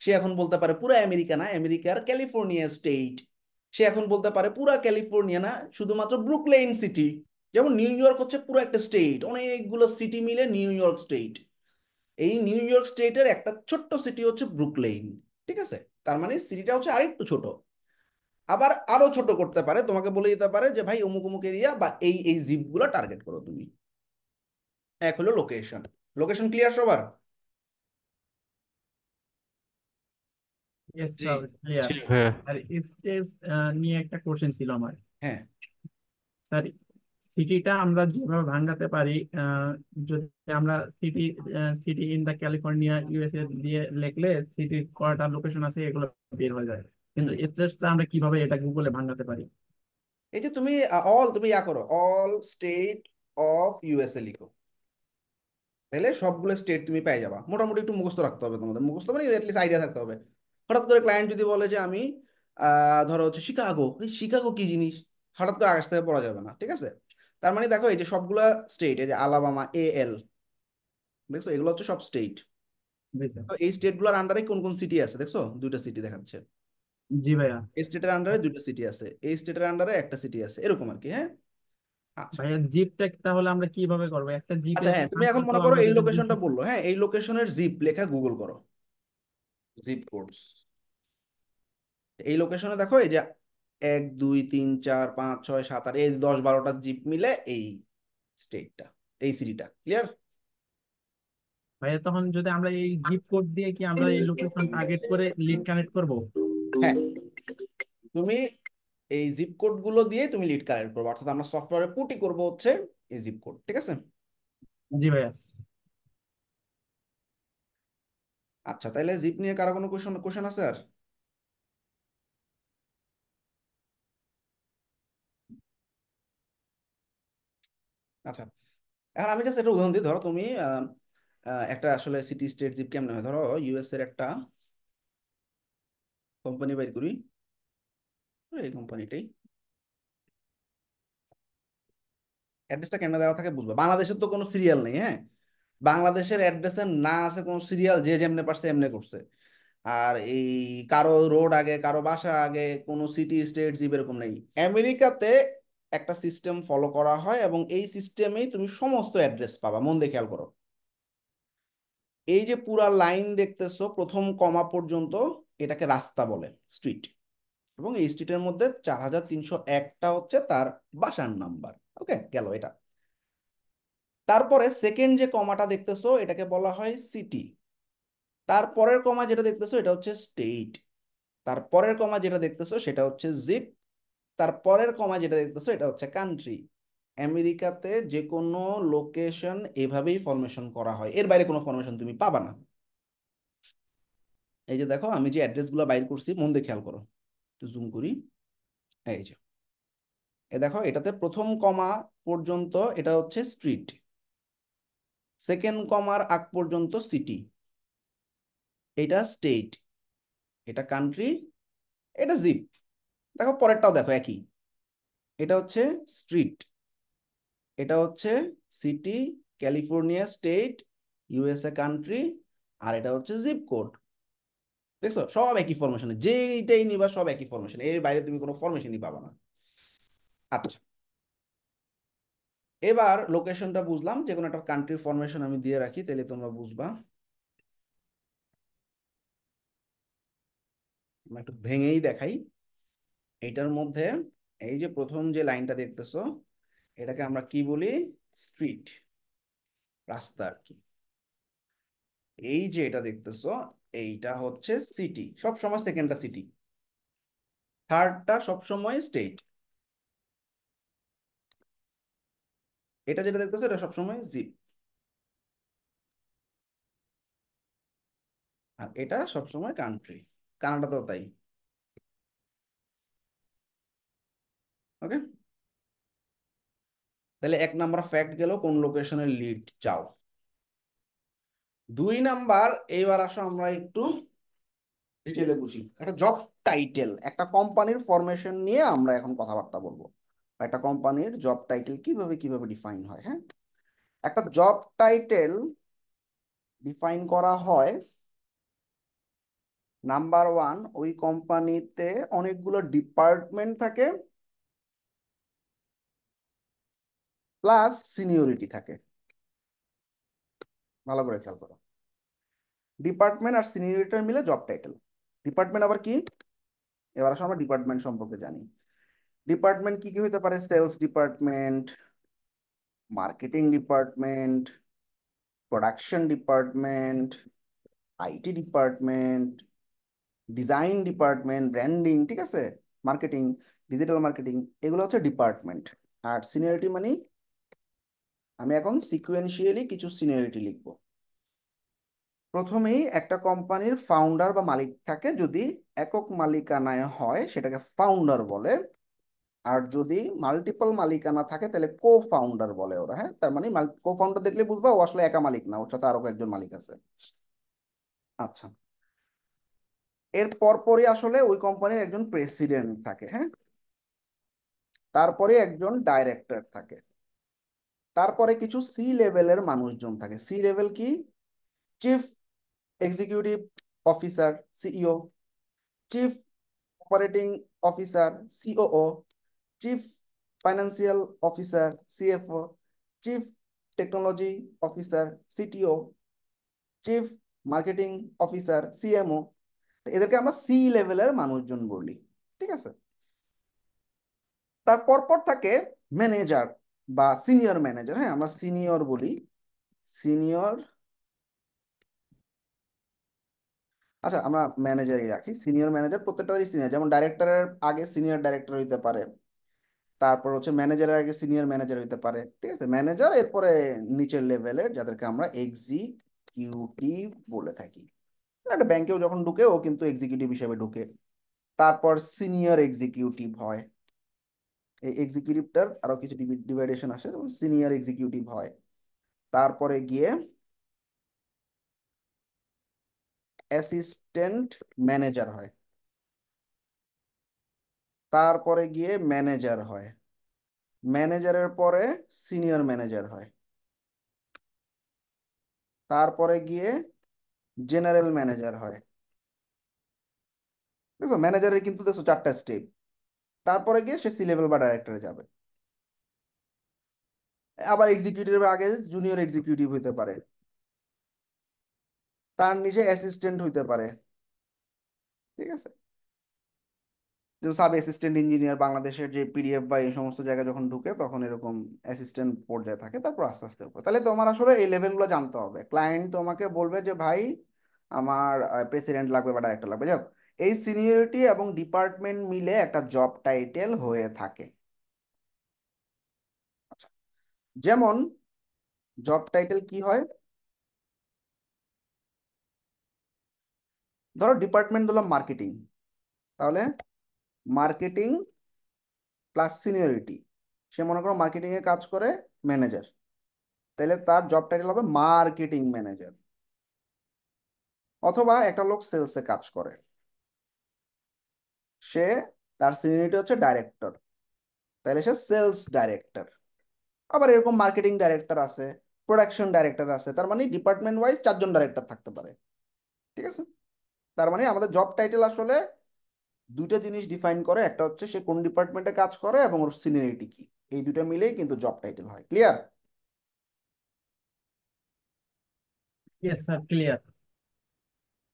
সে এখন বলতে পারে পুরা আমেরিকা না, আমেরিকার ক্যালিফোর্নিয়া স্টেট, সে এখন বলতে পারে পুরা ক্যালিফোর্নিয়া না, শুধুমাত্র ব্রুকলেন সিটি। যেমন নিউ ইয়র্ক হচ্ছে পুরো একটা স্টেট, অনেকগুলো সিটি মিলে নিউ ইয়র্ক স্টেট। এই নিউ ইয়র্ক স্টেটের একটা ছোট্ট সিটি হচ্ছে ব্রুকলেন। ঠিক আছে, তার মানে সিটিটা হচ্ছে আরেকটু ছোট। আবার আরো ছোট করতে পারে, তোমাকে বলে দিতে পারে যে ভাই অমুক অমুক এরিয়া বা এই এই জিপ গুলো টার্গেট করো তুমি। এক হলো লোকেশন। লোকেশন ক্লিয়ার সবার? ইয়েস জি। Sir, clear. জি ভাইয়া। আর স্টেজ নিয়ে একটা কোশ্চেন ছিল আমার। হ্যাঁ, স্যার, সিটিটা আমরা যেভাবে ভাঙাতে পারি, আহ, যদি আমরা city city in the California USA দিয়ে লিখলে সিটির কয়টা লোকেশন আছে এগুলো বের হয়ে যায়, কিন্তু হুম। স্টেজটা আমরা কিভাবে এটা গুগলে ভাঙাতে পারি? এই যে তুমি তুমি ইয়া করো, অল স্টেট অফ ইউএসএ লিখো, তাহলে সবগুলো স্টেট তুমি পেয়ে যাবা। মোটামুটি একটু মুখস্থ রাখতে হবে তোমাদের, মুখস্থ মানে অ্যাটলিস্ট আইডিয়া থাকতে হবে। হঠাৎ করে ক্লায়েন্ট যদি বলে যে আমি ধরো হচ্ছে শিকাগো, এই শিকাগো কি জিনিস, হঠাৎ করে আকাশ থেকে পড়া যাবে না, ঠিক আছে? তার মানে দেখো এই যে সবগুলা স্টেট, এই যে আলাবামা এল, দেখছো এগুলো হচ্ছে সব স্টেট। জি স্যার। তো এই স্টেট গুলোর আন্ডারে কোন কোন সিটি আছে দেখছো? 2টা সিটি দেখাচ্ছে। জি ভাইয়া। এই স্টেটের আন্ডারে 2টা সিটি আছে, এই স্টেটের আন্ডারে একটা সিটি আছে, এরকম আর কি। হ্যাঁ, আচ্ছা। ভাইয়া জিপটা তাহলে আমরা কিভাবে করবো? একটা আচ্ছা, জিপের হ্যাঁ তুমি নাম এখন তো মনে করো আমরা এই যদি লোকেশনটা বললো, হ্যাঁ এই লোকেশনের জিপ লেখা গুগল করো, জিপ কোডস। এই লোকেশনে দেখো এই যে 1 2 3 4 5 6 7 8, এই 10 12টা জিপ মিলে এই স্টেটটা, এই সিটিটা। ক্লিয়ার? ভাইয়া তখন যদি আমরা এই জিপ কোড দিয়ে কি আমরা এই লোকেশন টার্গেট করে লিড কানেক্ট করব? হ্যাঁ, তুমি এই জিপ কোড গুলো দিয়ে তুমি লিড কালেক্ট করবো, অর্থাৎ আমরা সফটওয়্যারে পুটি করবো হচ্ছে এই জিপ কোড। ঠিক আছে? জি ভাইয়া। আচ্ছা, তাহলে জিপ নিয়ে কারো কোনো কোশ্চেন কোশ্চেন আছে আর? আচ্ছা, এখন আমি জাস্ট একটা উদাহরণ দিই। ধরো তুমি একটা আসলে সিটি স্টেট জিপ কেমন হয়, ধরো ইউএস এর একটা কোম্পানি বাইর করি, এই কোম্পানিটাই অ্যাড্রেসটা কেন দেওয়া থাকে বুঝবা। বাংলাদেশের তো কোনো সিরিয়াল নেই, হ্যাঁ, বাংলাদেশের অ্যাড্রেসের না আছে কোনো সিরিয়াল, যে যেমনে পারছে এমনি করছে। আর এই কারো রোড আগে কারো বাসা আগে, কোনো সিটি স্টেট জিপ এরকম নেই। আমেরিকাতে একটা সিস্টেম ফলো করা হয় এবং এই সিস্টেমেই তুমি সমস্ত অ্যাড্রেস পাবা। মন দিয়ে খেয়াল করো, এই যে পুরা লাইন দেখতেছো প্রথম কমা পর্যন্ত, এটাকে রাস্তা বলে, স্ট্রিট। এবং এই স্ট্রিটের মধ্যে 4301টা হচ্ছে তার বাসার নাম্বার। ওকে, গেল এটা। তারপরে সেকেন্ড যে কমাটা দেখতেছো এটাকে বলা হয় সিটি। তারপরের কমা যেটা দেখতেছো এটা হচ্ছে স্টেট। তারপরের কমা যেটা দেখতেছো সেটা হচ্ছে জিপ। তারপরের কমা যেটা দেখতেছো এটা হচ্ছে কান্ট্রি। আমেরিকাতে যে কোনো লোকেশন এভাবেই ফরমেশন করা হয়, এর বাইরে কোনো ফরমেশন তুমি পাবা না। এই যে দেখো আমি যে অ্যাড্রেস গুলো বাইর করছি, মন দিয়ে খেয়াল করো, একটু জুম করি। এই যে এ দেখো, এটাতে প্রথম কমা পর্যন্ত এটা হচ্ছে স্ট্রিট, সেকেন্ড কমার আগ পর্যন্ত সিটি, এটা স্টেট, এটা কান্ট্রি, এটা জিপ। দেখো পরেরটাও দেখো একই, এটা হচ্ছে স্ট্রিট, এটা হচ্ছে city, California state, USA country, আর এটা হচ্ছে জিপ কোড। দেখছো সব একই ফরমেশনে, যেইটাই নিবা সব একই ফরমেশন, এর বাইরে তুমি কোনো ফরমেশনই পাবা না। আচ্ছা, এবার লোকেশনটা বুঝলাম, যে কোনো একটা কান্ট্রির ফরমেশন আমি দিয়ে রাখি, তাহলে তোমরা বুঝবা। আমরা একটু ভেঙেই দেখাই। এইটার মধ্যে এই যে প্রথম যে লাইনটা দেখতেছো, এটাকে আমরা কি বলি? স্ট্রিট, রাস্তা আর কি। এই যে এটা দেখতেছো, এইটা হচ্ছে সিটি, সব সময় সেকেন্ডটা সিটি, থার্ডটা সবসময় স্টেট, এটা যেটা দেখতেছো এটা সবসময় জিপ, আর এটা সবসময় কান্ট্রি। কানাডাতেও তাই। ওকে, তাহলে 1 নাম্বার ফ্যাক্ট গেল কোন লোকেশনের লিড চাও। 2 নাম্বার, এইবার আসো আমরা একটু ডিটেলে বুঝি। একটা জব টাইটেল, একটা কোম্পানির ফরমেশন নিয়ে আমরা এখন কথাবার্তা বলবো। একটা কোম্পানির জব টাইটেল কিভাবে কিভাবে ডিফাইন হয়। হ্যাঁ, একটা জব টাইটেল ডিফাইন করা হয়, নাম্বার 1, ওই কোম্পানিতে অনেকগুলো ডিপার্টমেন্ট থাকে প্লাস সিনিয়রিটি থাকে। ভালো করে খেয়াল করো, ডিপার্টমেন্ট আর সিনিয়রিটি মিলে জব টাইটেল। ডিপার্টমেন্ট আবার কি? এবার আসলে আমরা ডিপার্টমেন্ট সম্পর্কে জানি। ডিপার্টমেন্ট কি কি হতে পারে? Sales department, marketing department, production department, IT department, design department, branding, ঠিক আছে, মার্কেটিং, ডিজিটাল মার্কেটিং, এগুলো হচ্ছে ডিপার্টমেন্ট। আর সিনিয়রিটি মানে, আমি এখন সিকুয়েন্সিয়ালি কিছু সিনিয়রিটি লিখবো। প্রথমেই একটা কোম্পানির ফাউন্ডার বা মালিক থাকে, যদি একক মালিকানায় হয় সেটাকে ফাউন্ডার বলে, আর যদি মাল্টিপল মালিকানা থাকে তাহলে কো ফাউন্ডার বলে ওরা। হ্যাঁ, তার মানে কো ফাউন্ডার দেখলে বুঝবা ও আসলে একা মালিক না, ওর সাথে আরো একজন মালিক আছে। আচ্ছা, এর পরপরই আসলে ওই কোম্পানির একজন প্রেসিডেন্ট থাকে। হ্যাঁ, তারপরে একজন ডাইরেক্টর থাকে, তারপরে কিছু সি লেভেলের মানুষজন থাকে। সি লেভেল কি? Chief executive officer, CEO, chief operating officer, COO, chief financial officer, CFO, chief technology officer, CTO, chief marketing officer, CMO. এদেরকে আমরা সি লেভেলের মানুষজন বলি, ঠিক আছে। তারপর পর থাকে ম্যানেজার বা সিনিয়র ম্যানেজার। হ্যাঁ, আমরা সিনিয়র বলি, সিনিয়র। আচ্ছা, আমরা ম্যানেজারই রাখি। সিনিয়র ম্যানেজার প্রত্যেকটারই সিনিয়র, যেমন ডাইরেক্টরের আগে সিনিয়র ডাইরেক্টর হইতে পারে, তারপর হচ্ছে ম্যানেজারের আগে সিনিয়র ম্যানেজার হইতে পারে, ঠিক আছে, ম্যানেজার, এরপরে নিচের লেভেলের যাদেরকে আমরা এক্সিকিউটিভ বলে থাকি। একটা ব্যাংকেও যখন ঢুকে ও কিন্তু এক্সিকিউটিভ হিসেবে ঢুকে। তারপর সিনিয়র এক্সিকিউটিভ হয়, এই এক্সিকিউটিভটার আরো কিছু ডিভাইডেশন আসে, যেমন সিনিয়র এক্সিকিউটিভ হয়। তারপরে গিয়ে অ্যাসিস্ট্যান্ট ম্যানেজার হয়, তারপরে গিয়ে ম্যানেজার হয়, ম্যানেজারের পরে সিনিয়র ম্যানেজার হয়, তারপরে গিয়ে জেনারেল ম্যানেজার হয়। দেখো ম্যানেজারের কিন্তু দেখো 4টা স্টেপ। তারপরে গিয়ে সে সি লেভেল বা ডাইরেক্টরে যাবে। আবার এক্সিকিউটিভের আগে জুনিয়র এক্সিকিউটিভ হইতে পারে, তার নিচে অ্যাসিস্ট্যান্ট হইতে পারে, ঠিক আছে। যেমন সাব অ্যাসিস্ট্যান্ট ইঞ্জিনিয়ার বাংলাদেশের যে পিডিএফ বা এই সমস্ত জায়গায় যখন ঢুকে তখন এরকম অ্যাসিস্ট্যান্ট পর্যায়ে থাকে, তারপর আস্তে আস্তে উপরে। তাহলে তোমার আসলে এই লেভেলগুলো জানতে হবে। ক্লায়েন্ট তোমাকে বলবে যে ভাই আমার প্রেসিডেন্ট লাগবে বা ডাইরেক্টর লাগবে, যাই হোক, এই সিনিয়রিটি এবং ডিপার্টমেন্ট মিলে একটা জব টাইটেল হয়ে থাকে। আচ্ছা, যেমন জব টাইটেল কি হয়? ধরো ডিপার্টমেন্ট দিলাম মার্কেটিং, তাহলে মার্কেটিং প্লাস সিনিয়রিটি, সে মনে করো মার্কেটিং এ কাজ করে, ম্যানেজার, তাহলে তার জব টাইটেল হবে মার্কেটিং ম্যানেজার। অথবা একটা লোক সেলসে কাজ করে, সে, তার সিনিয়রিটি হচ্ছে ডাইরেক্টর, তাহলে সে সেলস ডাইরেক্টর। আবার এরকম মার্কেটিং ডাইরেক্টর আছে, প্রোডাকশন ডাইরেক্টর আছে, তার মানে ডিপার্টমেন্ট ওয়াইজ 4জন ডাইরেক্টর থাকতে পারে। ঠিক আছে, তার মানে আমাদের জব টাইটেল আসলে দুইটা জিনিস ডিফাইন করে, একটা হচ্ছে সে কোন ডিপার্টমেন্টে কাজ করে এবং ওর সিনিয়রিটি কি, এই দুটো মিলেই কিন্তু জব টাইটেল হয়। Clear? Yes sir, clear.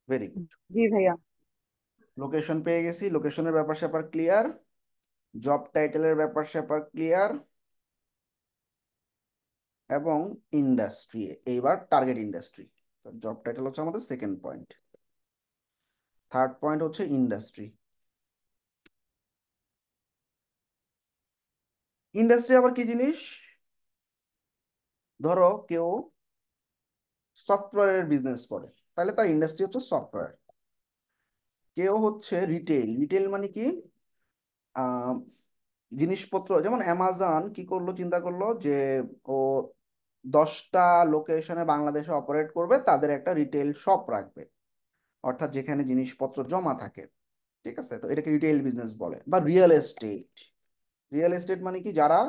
Very good. জি ভাইয়া। লোকেশন পেয়ে গেছি, লোকেশনের ব্যাপার স্যাপার ক্লিয়ার, জব টাইটেলের ব্যাপার স্যাপার ক্লিয়ার, এবং ইন্ডাস্ট্রি, এইবার টার্গেট ইন্ডাস্ট্রি। জব টাইটেল হচ্ছে আমাদের সেকেন্ড পয়েন্ট। থার্ড পয়েন্ট হচ্ছে ইন্ডাস্ট্রি। ইন্ডাস্ট্রি আবার কি জিনিস? ধরো কেউ সফটওয়্যারের বিজনেস করে, তাহলে তার ইন্ডাস্ট্রি হচ্ছে সফটওয়্যার। কেউ হচ্ছে রিটেল, রিটেল মানে কি, আহ, জিনিসপত্র, যেমন অ্যামাজন কি করলো, চিন্তা করলো যে ও 10টা লোকেশনে বাংলাদেশে অপারেট করবে, তাদের একটা রিটেল শপ রাখবে, অর্থাৎ যেখানে জিনিসপত্র জমা থাকে। ঠিক আছে, তো এটাকে রিটেল বিজনেস বলে। বা রিয়েল এস্টেট, রিয়েল এস্টেট মানে কি, যারা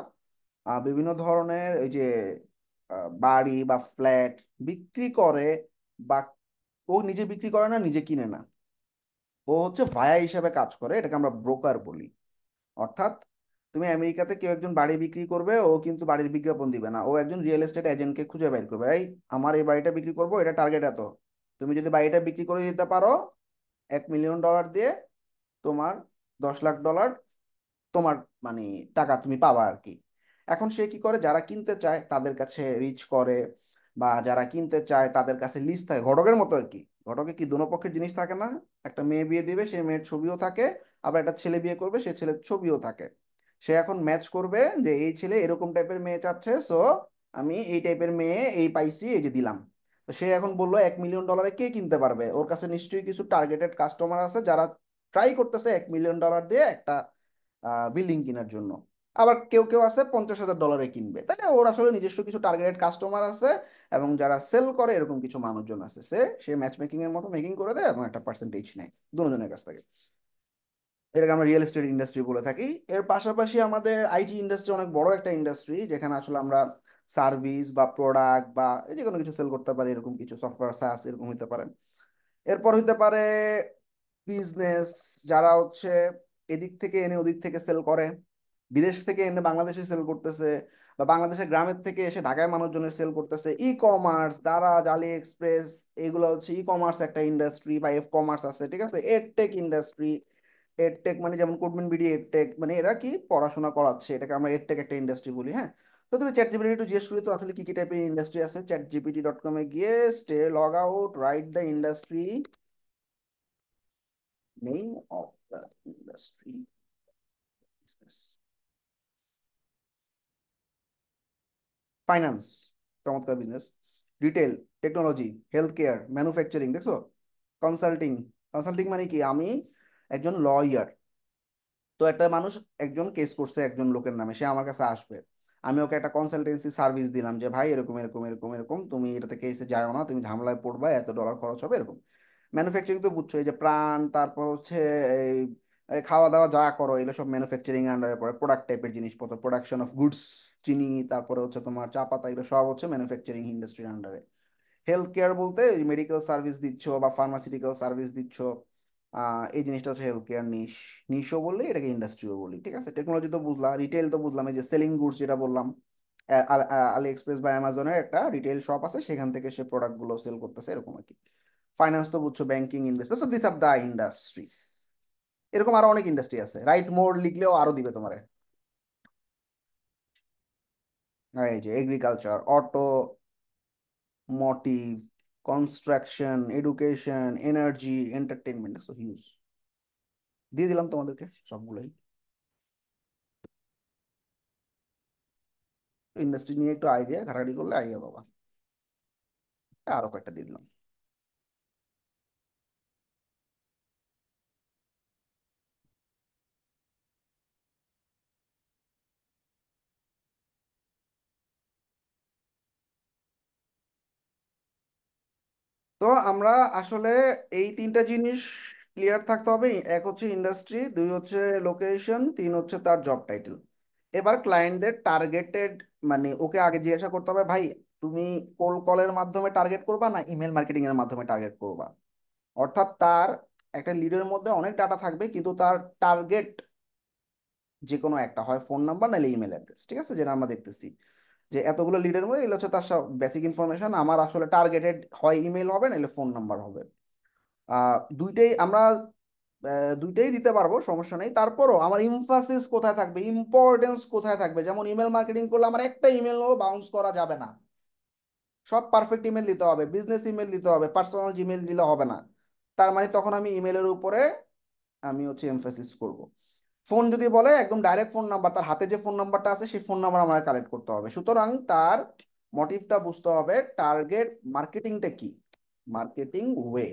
বিভিন্ন ধরনের এই যে বাড়ি বা ফ্ল্যাট বিক্রি করে, বা ও নিজে বিক্রি করে না, নিজে কিনে না, ও হচ্ছে ভায়া হিসাবে কাজ করে, এটাকে আমরা ব্রোকার বলি। অর্থাৎ তুমি আমেরিকাতে কেউ একজন বাড়ি বিক্রি করবে, ও কিন্তু বাড়ির বিজ্ঞাপন দিবে না, ও একজন রিয়েল এস্টেট এজেন্টকে খুঁজে বের করবে, এই আমার এই বাড়িটা বিক্রি করবো, এটা টার্গেট এত, তুমি যদি বাড়িটা বিক্রি করে দিতে পারো $1 মিলিয়ন দিয়ে, তোমার $10 লাখ তোমার মানে টাকা তুমি পাবা আর কি। এখন সে কি করে, যারা কিনতে চায় তাদের কাছে রিচ করে, বা যারা কিনতে চায় তাদের কাছে লিস্ট থাকে, ঘটকের মতো আর কি। ঘটকে কি দোনো পক্ষের জিনিস থাকে না, একটা মেয়ে বিয়ে দিবে, সেই মেয়ের ছবিও থাকে, আবার একটা ছেলে বিয়ে করবে, সে ছেলের ছবিও থাকে। সে এখন ম্যাচ করবে যে এই ছেলে এরকম টাইপের মেয়ে চাচ্ছে, সো আমি এই টাইপের মেয়ে এই পাইছি, এই যে দিলাম। তো সে এখন বললো $1 মিলিয়ন কে কিনতে পারবে, ওর কাছে নিশ্চয়ই কিছু টার্গেটেড কাস্টমার আছে যারা ট্রাই করতেছে $1 মিলিয়ন দিয়ে একটা বিল্ডিং কেনার জন্য। আবার কেউ কেউ আছে $50,000 কিনবে, তাহলে ওর আসলে নিজস্ব কিছু টার্গেটেড কাস্টমার আছে, এবং যারা সেল করে এরকম কিছু মানুষজন আছে, সে ম্যাচ মেকিং এর মতো মেকিং করে দেয় এবং একটা পার্সেন্টেজ নেয় দুজনের কাছ থেকে। এটাকে আমরা রিয়েল এস্টেট ইন্ডাস্ট্রি বলে থাকি। এর পাশাপাশি আমাদের আইটি ইন্ডাস্ট্রি অনেক বড় একটা ইন্ডাস্ট্রি, যেখানে আসলে আমরা সার্ভিস বা প্রোডাক্ট বা এই যে কোনো কিছু সেল করতে পারি, এরকম কিছু সফটওয়্যার সাস এরকম হতে পারে। এরপর হইতে পারে বিজনেস, যারা হচ্ছে এদিক থেকে এনে ওদিক থেকে সেল করে, বিদেশ থেকে এনে বাংলাদেশে সেল করতেছে, বা বাংলাদেশের গ্রামের থেকে এসে ঢাকায় মানুষজনের সেল করতেছে। ই কমার্স, দারাজ, আলি এক্সপ্রেস, এগুলো হচ্ছে ই কমার্স একটা ইন্ডাস্ট্রি, বা এফ কমার্স আছে। ঠিক আছে, এডটেক ইন্ডাস্ট্রি, এডটেক মানে যেমন কোডমিন বিডি এডটেক, মানে এরা কি পড়াশোনা করাচ্ছে, এটাকে আমরা এডটেক একটা ইন্ডাস্ট্রি বলি। হ্যাঁ, তো তুমি চ্যাট জিপিটি একটু জিজ্ঞেস করি তো আসলে কি কি টাইপের ইন্ডাস্ট্রি আছে। chatgpt.com-এ গিয়ে stay log out, write the industry name of the industry business. Finance, চমৎকার business. Retail, technology, health care, manufacturing, দেখছো। কনসাল্টিং, কনসাল্টিং মানে কি, আমি একজন লয়ার, তো একটা মানুষ একজন কেস করছে একজন লোকের নামে, সে আমার কাছে আসবে, আমি ওকে একটা কনসালটেন্সি সার্ভিস দিলাম যে ভাই এরকম এরকম এরকম এরকম, তুমি এটাতে কেসে যাও না, তুমি ঝামেলায় পড়বা, $এত খরচ হবে, এরকম। ম্যানুফ্যাকচারিং তো বুঝছো, এই যে প্রাণ, তারপর হচ্ছে এই এই খাওয়া দাওয়া যা করো, এগুলো সব ম্যানুফ্যাকচারিং আন্ডারে পড়ে, প্রোডাক্ট টাইপের জিনিসপত্র, প্রোডাকশন অফ গুডস, চিনি, তারপরে হচ্ছে তোমার চা পাতা, এগুলো সব হচ্ছে ম্যানুফ্যাকচারিং ইন্ডাস্ট্রির আন্ডারে। হেলথ কেয়ার বলতে মেডিকেল সার্ভিস দিচ্ছ বা ফার্মাসিউটিক্যাল সার্ভিস দিচ্ছ, এই জিনিসটা হচ্ছে হেলথ কেয়ার নিশ। নিশও বললে এটাকে ইন্ডাস্ট্রিও বলি। ঠিক আছে, টেকনোলজি তো বুঝলাম, রিটেল তো বুঝলাম, এই যে সেলিং গুডস যেটা বললাম, আলি এক্সপ্রেস বা অ্যামাজনের একটা রিটেল শপ আছে, সেখান থেকে সে প্রোডাক্ট গুলো সেল করতেছে, এরকম আর কি। ফাইন্যান্স তো বুঝছো, banking, investment, so this are the industries. এরকম আরো অনেক ইন্ডাস্ট্রি আছে, রাইট মোর লিখলেও আরো দিবে তোমারে। এই যে agriculture, automotive, construction, education, energy, entertainment, so huge. দিয়ে দিলাম তোমাদেরকে সবগুলোই। ইন্ডাস্ট্রি নিয়ে একটু আইডিয়া ঘাটাঘাটি করলে আইডিয়া পাবা। আরো কয়েকটা দিয়ে দিলাম। তো আমরা আসলে এই তিনটা জিনিস ক্লিয়ার থাকতে হবে। এক হচ্ছে ইন্ডাস্ট্রি, দুই হচ্ছে লোকেশন, তিন হচ্ছে তার জব টাইটেল। এবার ক্লায়েন্টদের টার্গেটেড, মানে ওকে আগে জিজ্ঞাসা করতে হবে, ভাই তুমি কোল্ড কলের মাধ্যমে টার্গেট করবা না ইমেল মার্কেটিং এর মাধ্যমে টার্গেট করবা। অর্থাৎ তার একটা লিডের মধ্যে অনেক ডাটা থাকবে, কিন্তু তার টার্গেট যে কোনো একটা, হয় ফোন নাম্বার নাহলে ইমেল অ্যাড্রেস, ঠিক আছে, যেটা আমরা দেখতেছি যে এতগুলো লিডের মধ্যে এগুলো হচ্ছে তার সব বেসিক ইনফরমেশন। আমার আসলে টার্গেটেড হয় ইমেল হবে নাহলে ফোন নাম্বার হবে। দুইটাই আমরা দুইটাই দিতে পারবো, সমস্যা নেই। তারপরও আমার ইমফাসিস কোথায় থাকবে, ইম্পর্টেন্স কোথায় থাকবে, যেমন ইমেল মার্কেটিং করলে আমার একটা ইমেল বাউন্স করা যাবে না, সব পারফেক্ট ইমেল দিতে হবে, বিজনেস ইমেল দিতে হবে, পার্সোনাল জিমেল দিলে হবে না। তার মানে তখন আমি ইমেলের উপরে আমি হচ্ছে এমফাসিস করব। ফোন যদি বলে একদম ডাইরেক্ট ফোন নাম্বার, তার হাতে যে ফোন নাম্বারটা আছে সেই ফোন নাম্বার আমার কালেক্ট করতে হবে। সুতরাং তার মোটিভটা বুঝতে হবে, টার্গেট মার্কেটিংটা কি, মার্কেটিং ওয়ে।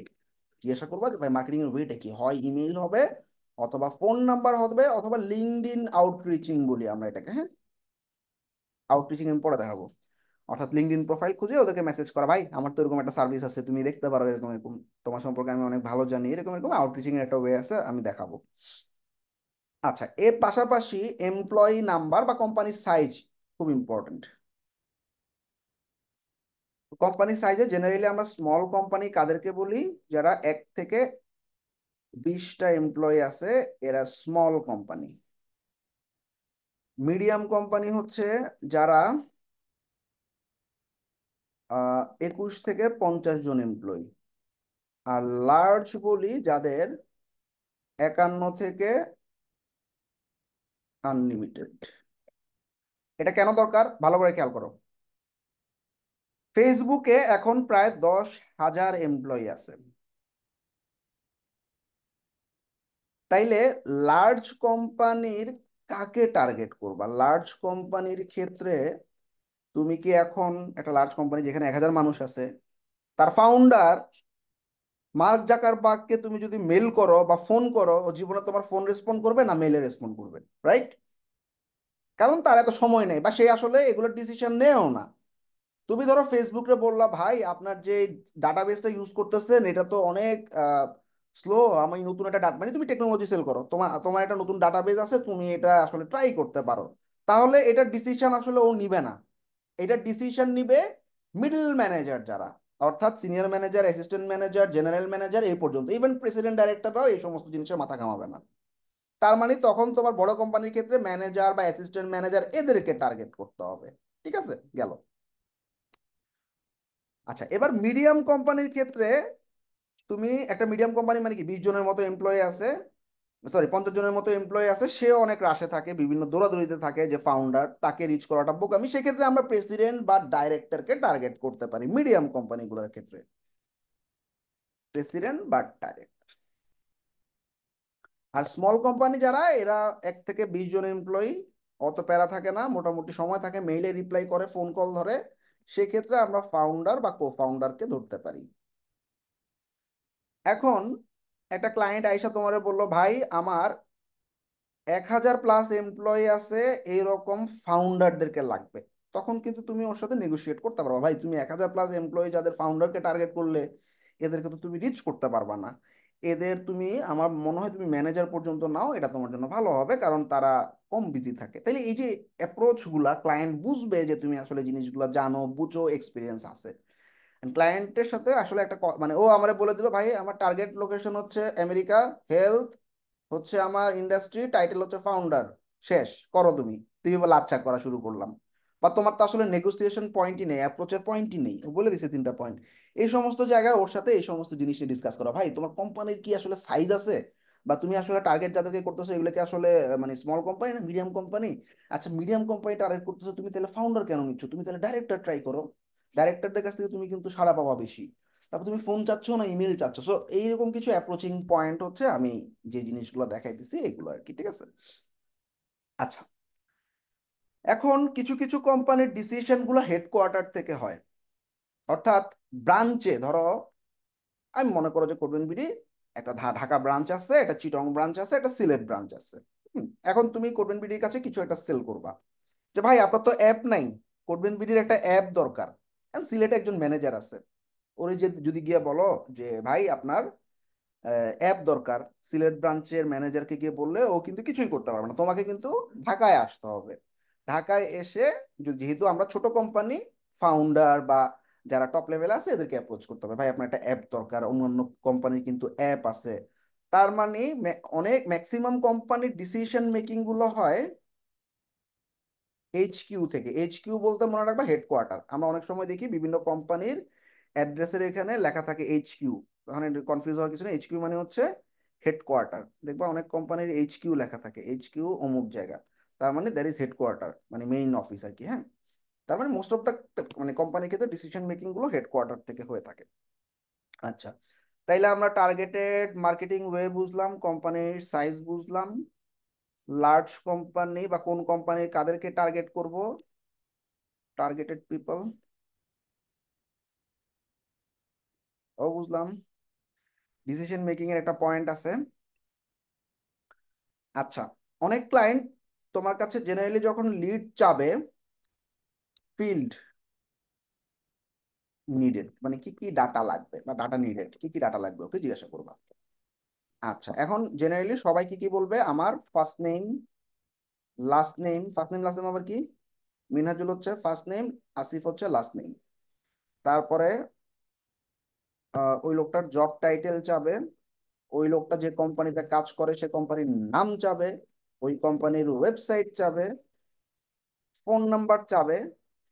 জিজ্ঞাসা করবো যে ভাই মার্কেটিং এর ওয়েটা কি, হয় ইমেল হবে অথবা ফোন নাম্বার হবে অথবা লিঙ্কডইন আউটরিচিং বলি আমরা এটাকে, হ্যাঁ, আউটরিচিং আমি পরে দেখাবো। অর্থাৎ লিঙ্কডইন প্রোফাইল খুঁজে ওদেরকে মেসেজ করা, ভাই আমার তো এরকম একটা সার্ভিস আছে তুমি দেখতে পারো, এরকম এরকম তোমার সম্পর্কে আমি অনেক ভালো জানি, এরকম এরকম আউটরিচিং এর একটা ওয়ে আছে, আমি দেখাবো। আচ্ছা, এর পাশাপাশি এমপ্লয়ি নাম্বার বা কোম্পানি সাইজ খুব ইম্পর্টেন্ট। কোম্পানি সাইজে জেনারেলি আমরা স্মল কোম্পানি কাদেরকে বলি, যারা 1 থেকে 20টা এমপ্লয়ি আছে, এরা স্মল কোম্পানি। মিডিয়াম কোম্পানি হচ্ছে যারা 21 থেকে 50 জন এমপ্লয়ি। আর লার্জ বলি যাদের 51 থেকে আনলিমিটেড। এটা কেন দরকার ভালো করে খেয়াল করো। ফেসবুকে এখন প্রায় 10,000 এমপ্লয়ি আছে। তাইলে লার্জ কোম্পানির কাকে টার্গেট করবা? লার্জ কোম্পানির ক্ষেত্রে তুমি কি এখন একটা লার্জ কোম্পানি যেখানে 1,000 মানুষ আছে, তার ফাউন্ডার মার্ক জাকারবার্গকে তুমি যদি মেল করো বা ফোন করো, ও জীবনে তোমার ফোন রেসপন্ড করবে না মেলে রেসপন্ড করবে? রাইট? কারণ তার এত সময় নেই বা সে আসলে এগুলোর ডিসিশন নেও না। তুমি ধরো ফেসবুকে বললা, ভাই আপনার যে ডাটাবেসটা ইউজ করতেছেন এটা তো অনেক স্লো, আমি নতুন একটা ডাটা, মানে তুমি টেকনোলজি সেল করো, তোমার তোমার একটা নতুন ডাটাবেস আছে, তুমি এটা আসলে ট্রাই করতে পারো। তাহলে এটার ডিসিশন আসলে ও নিবে না, এটার ডিসিশন নিবে মিডল ম্যানেজার যারা, অর্থাৎ senior manager, assistant manager, general manager, এই পর্যন্ত ইভেন প্রেসিডেন্ট ডাইরেক্টররাও এই সমস্ত জিনিসের মাথা ঘামাবে না। তার মানে তখন তোমার বড় কোম্পানির ক্ষেত্রে ম্যানেজার বা অ্যাসিস্ট্যান্ট ম্যানেজার এদেরকে টার্গেট করতে হবে। ঠিক আছে, গেল। আচ্ছা, এবার মিডিয়াম কোম্পানির ক্ষেত্রে তুমি একটা মিডিয়াম কোম্পানি মানে কি 20 জনের মতো এমপ্লয়ি আছে, সরি 50 জনের মতো এমপ্লয়ি আছে, সেও অনেক রাশে থাকে, বিভিন্ন দৌড়াদৌড়িতে থাকে, যে ফাউন্ডার তাকে রিচ করাটা বোকামি। সেক্ষেত্রে আমরা প্রেসিডেন্ট বা ডাইরেক্টরকে টার্গেট করতে পারি মিডিয়াম কোম্পানিগুলোর ক্ষেত্রে, প্রেসিডেন্ট বা ডাইরেক্টর। আর স্মল কোম্পানি যারা, এরা 1 থেকে 20 জন এমপ্লয়ি, অত প্যারা থাকে না, মোটামুটি সময় থাকে, মেইলে রিপ্লাই করে, ফোন কল ধরে, সেক্ষেত্রে আমরা ফাউন্ডার বা কো ফাউন্ডারকে ধরতে পারি। এখন একটা ক্লায়েন্ট আইসা তোমারে বললো, ভাই আমার 1,000+ এমপ্লয়ি আছে, এইরকম ফাউন্ডারদেরকে লাগবে। তখন কিন্তু তুমি ওর সাথে নেগোশিয়েট করতে পারবা, ভাই তুমি 1,000+ এমপ্লয়ি যাদের ফাউন্ডারকে টার্গেট করলে এদেরকে তো তুমি রিচ করতে পারবা না, এদের তুমি আমার মনে হয় তুমি ম্যানেজার পর্যন্ত নাও, এটা তোমার জন্য ভালো হবে, কারণ তারা কম বিজি থাকে। তাইলে এই যে অ্যাপ্রোচ গুলা ক্লায়েন্ট বুঝবে যে তুমি আসলে জিনিসগুলো জানো, বুঝো, এক্সপিরিয়েন্স আছে। ক্লায়েন্টের সাথে আসলে একটা মানে ও আমারে বলে দিল, ভাই আমার টার্গেট লোকেশন হচ্ছে আমেরিকা, হেলথ হচ্ছে আমার ইন্ডাস্ট্রি, টাইটেল হচ্ছে ফাউন্ডার, শেষ করো তুমি। তুমি বলে আচ্ছা করা শুরু করলাম। বা তোমার তো আসলে নেগোসিয়েশন পয়েন্টই নেই, অ্যাপ্রোচের পয়েন্টই নেই, ও বলে দিছে 3টা পয়েন্ট। এই সমস্ত জায়গায় ওর সাথে এই সমস্ত জিনিস নিয়ে ডিসকাস করো, ভাই তোমার কোম্পানির কি আসলে সাইজ আছে, বা তুমি আসলে টার্গেট যাদেরকে করতেছো এগুলোকে আসলে মানে স্মল কোম্পানি না মিডিয়াম কোম্পানি? আচ্ছা মিডিয়াম কোম্পানি টার্গেট করতেছো তুমি, তাহলে ফাউন্ডার কেন নিচ্ছ? তুমি তাহলে ডাইরেক্টর ট্রাই করো, ডাইরেক্টরদের কাছ থেকে তুমি কিন্তু সাড়া পাবা বেশি। তারপর তুমি ফোন চাচ্ছ না ইমেল চাচ্ছ। সো এইরকম কিছু অ্যাপ্রোচিং পয়েন্ট হচ্ছে আমি যে জিনিসগুলো দেখাইতেছি এগুলো আর কি, ঠিক আছে? আচ্ছা, এখন কিছু কিছু কোম্পানির ডিসিশন গুলো হেডকোয়ার্টার থেকে হয়, অর্থাৎ ব্রাঞ্চে, ধরো আমি মনে করো যে করবেন বিডি একটা ঢাকা ব্রাঞ্চ আছে, একটা চিটং ব্রাঞ্চ আছে, একটা সিলেট ব্রাঞ্চ আছে। এখন তুমি করবেন বিডির কাছে কিছু একটা সেল করবা, যে ভাই আপনার তো অ্যাপ নাই, করবেন বিডির একটা অ্যাপ দরকার। সিলেটে একজন ম্যানেজার আছে, ওরে যে যদি গিয়ে বলো যে ভাই আপনার অ্যাপ দরকার, সিলেট ব্রাঞ্চের ম্যানেজারকে গিয়ে বললে ও কিন্তু কিছুই করতে পারবে না, তোমাকে কিন্তু ঢাকায় আসতে হবে। ঢাকায় এসে যেহেতু আমরা ছোট কোম্পানি, ফাউন্ডার বা যারা টপ লেভেল আছে এদেরকে অ্যাপ্রোচ করতে হবে, ভাই আপনার একটা অ্যাপ দরকার, অন্যান্য কোম্পানির কিন্তু অ্যাপ আছে। তার মানে অনেক ম্যাক্সিমাম কোম্পানির ডিসিশন মেকিং গুলো হয় HQ থেকে। HQ বলতে মনে রাখবা হেডকোয়ার্টার। আমরা অনেক সময় দেখি বিভিন্ন কোম্পানির অ্যাড্রেসের এখানে লেখা থাকে HQ, তখন কনফিউজ হওয়ার কিছু নেই। HQ মানে হচ্ছে হেডকোয়ার্টার। দেখবা অনেক কোম্পানির HQ লেখা থাকে, HQ অমুক জায়গা, তার মানে দ্যাট ইজ হেডকোয়ার্টার, মানে মেইন অফিস আর কি। হ্যাঁ, তার মানে মোস্ট অফ দ্য মানে কোম্পানির ক্ষেত্রে ডিসিশন মেকিং গুলো হেডকোয়ার্টার থেকে হয়ে থাকে। আচ্ছা, তাইলে আমরা টার্গেটেড মার্কেটিং ওয়ে বুঝলাম, কোম্পানির সাইজ বুঝলাম, লার্জ কোম্পানি বা কোন কোম্পানির কাদেরকে টার্গেট করব, টার্গেটেড পিপল ও বুঝলাম। ডিসিশন মেকিং এর একটা পয়েন্ট আছে। আচ্ছা, অনেক ক্লায়েন্ট তোমার কাছে জেনারেলি যখন লিড চাবে, ফিল্ড নিডেড মানে কি কি ডাটা লাগবে বা ডাটা নিডেড, কি কি ডাটা লাগবে ওকে জিজ্ঞাসা করবা। আচ্ছা, এখন জেনারেলি সবাই কি কি বলবে, আমার first name last name, first name last name আবার কি, মিনহাজুল হচ্ছে ফার্স্ট নেম, আসিফ হচ্ছে লাস্ট নেম। তারপরে ওই লোকটার জব টাইটেল চাবে, ওই লোকটা যে কোম্পানিতে কাজ করে সে কোম্পানির নাম চাবে, ওই কোম্পানির ওয়েবসাইট চাবে, ফোন নাম্বার চাবে।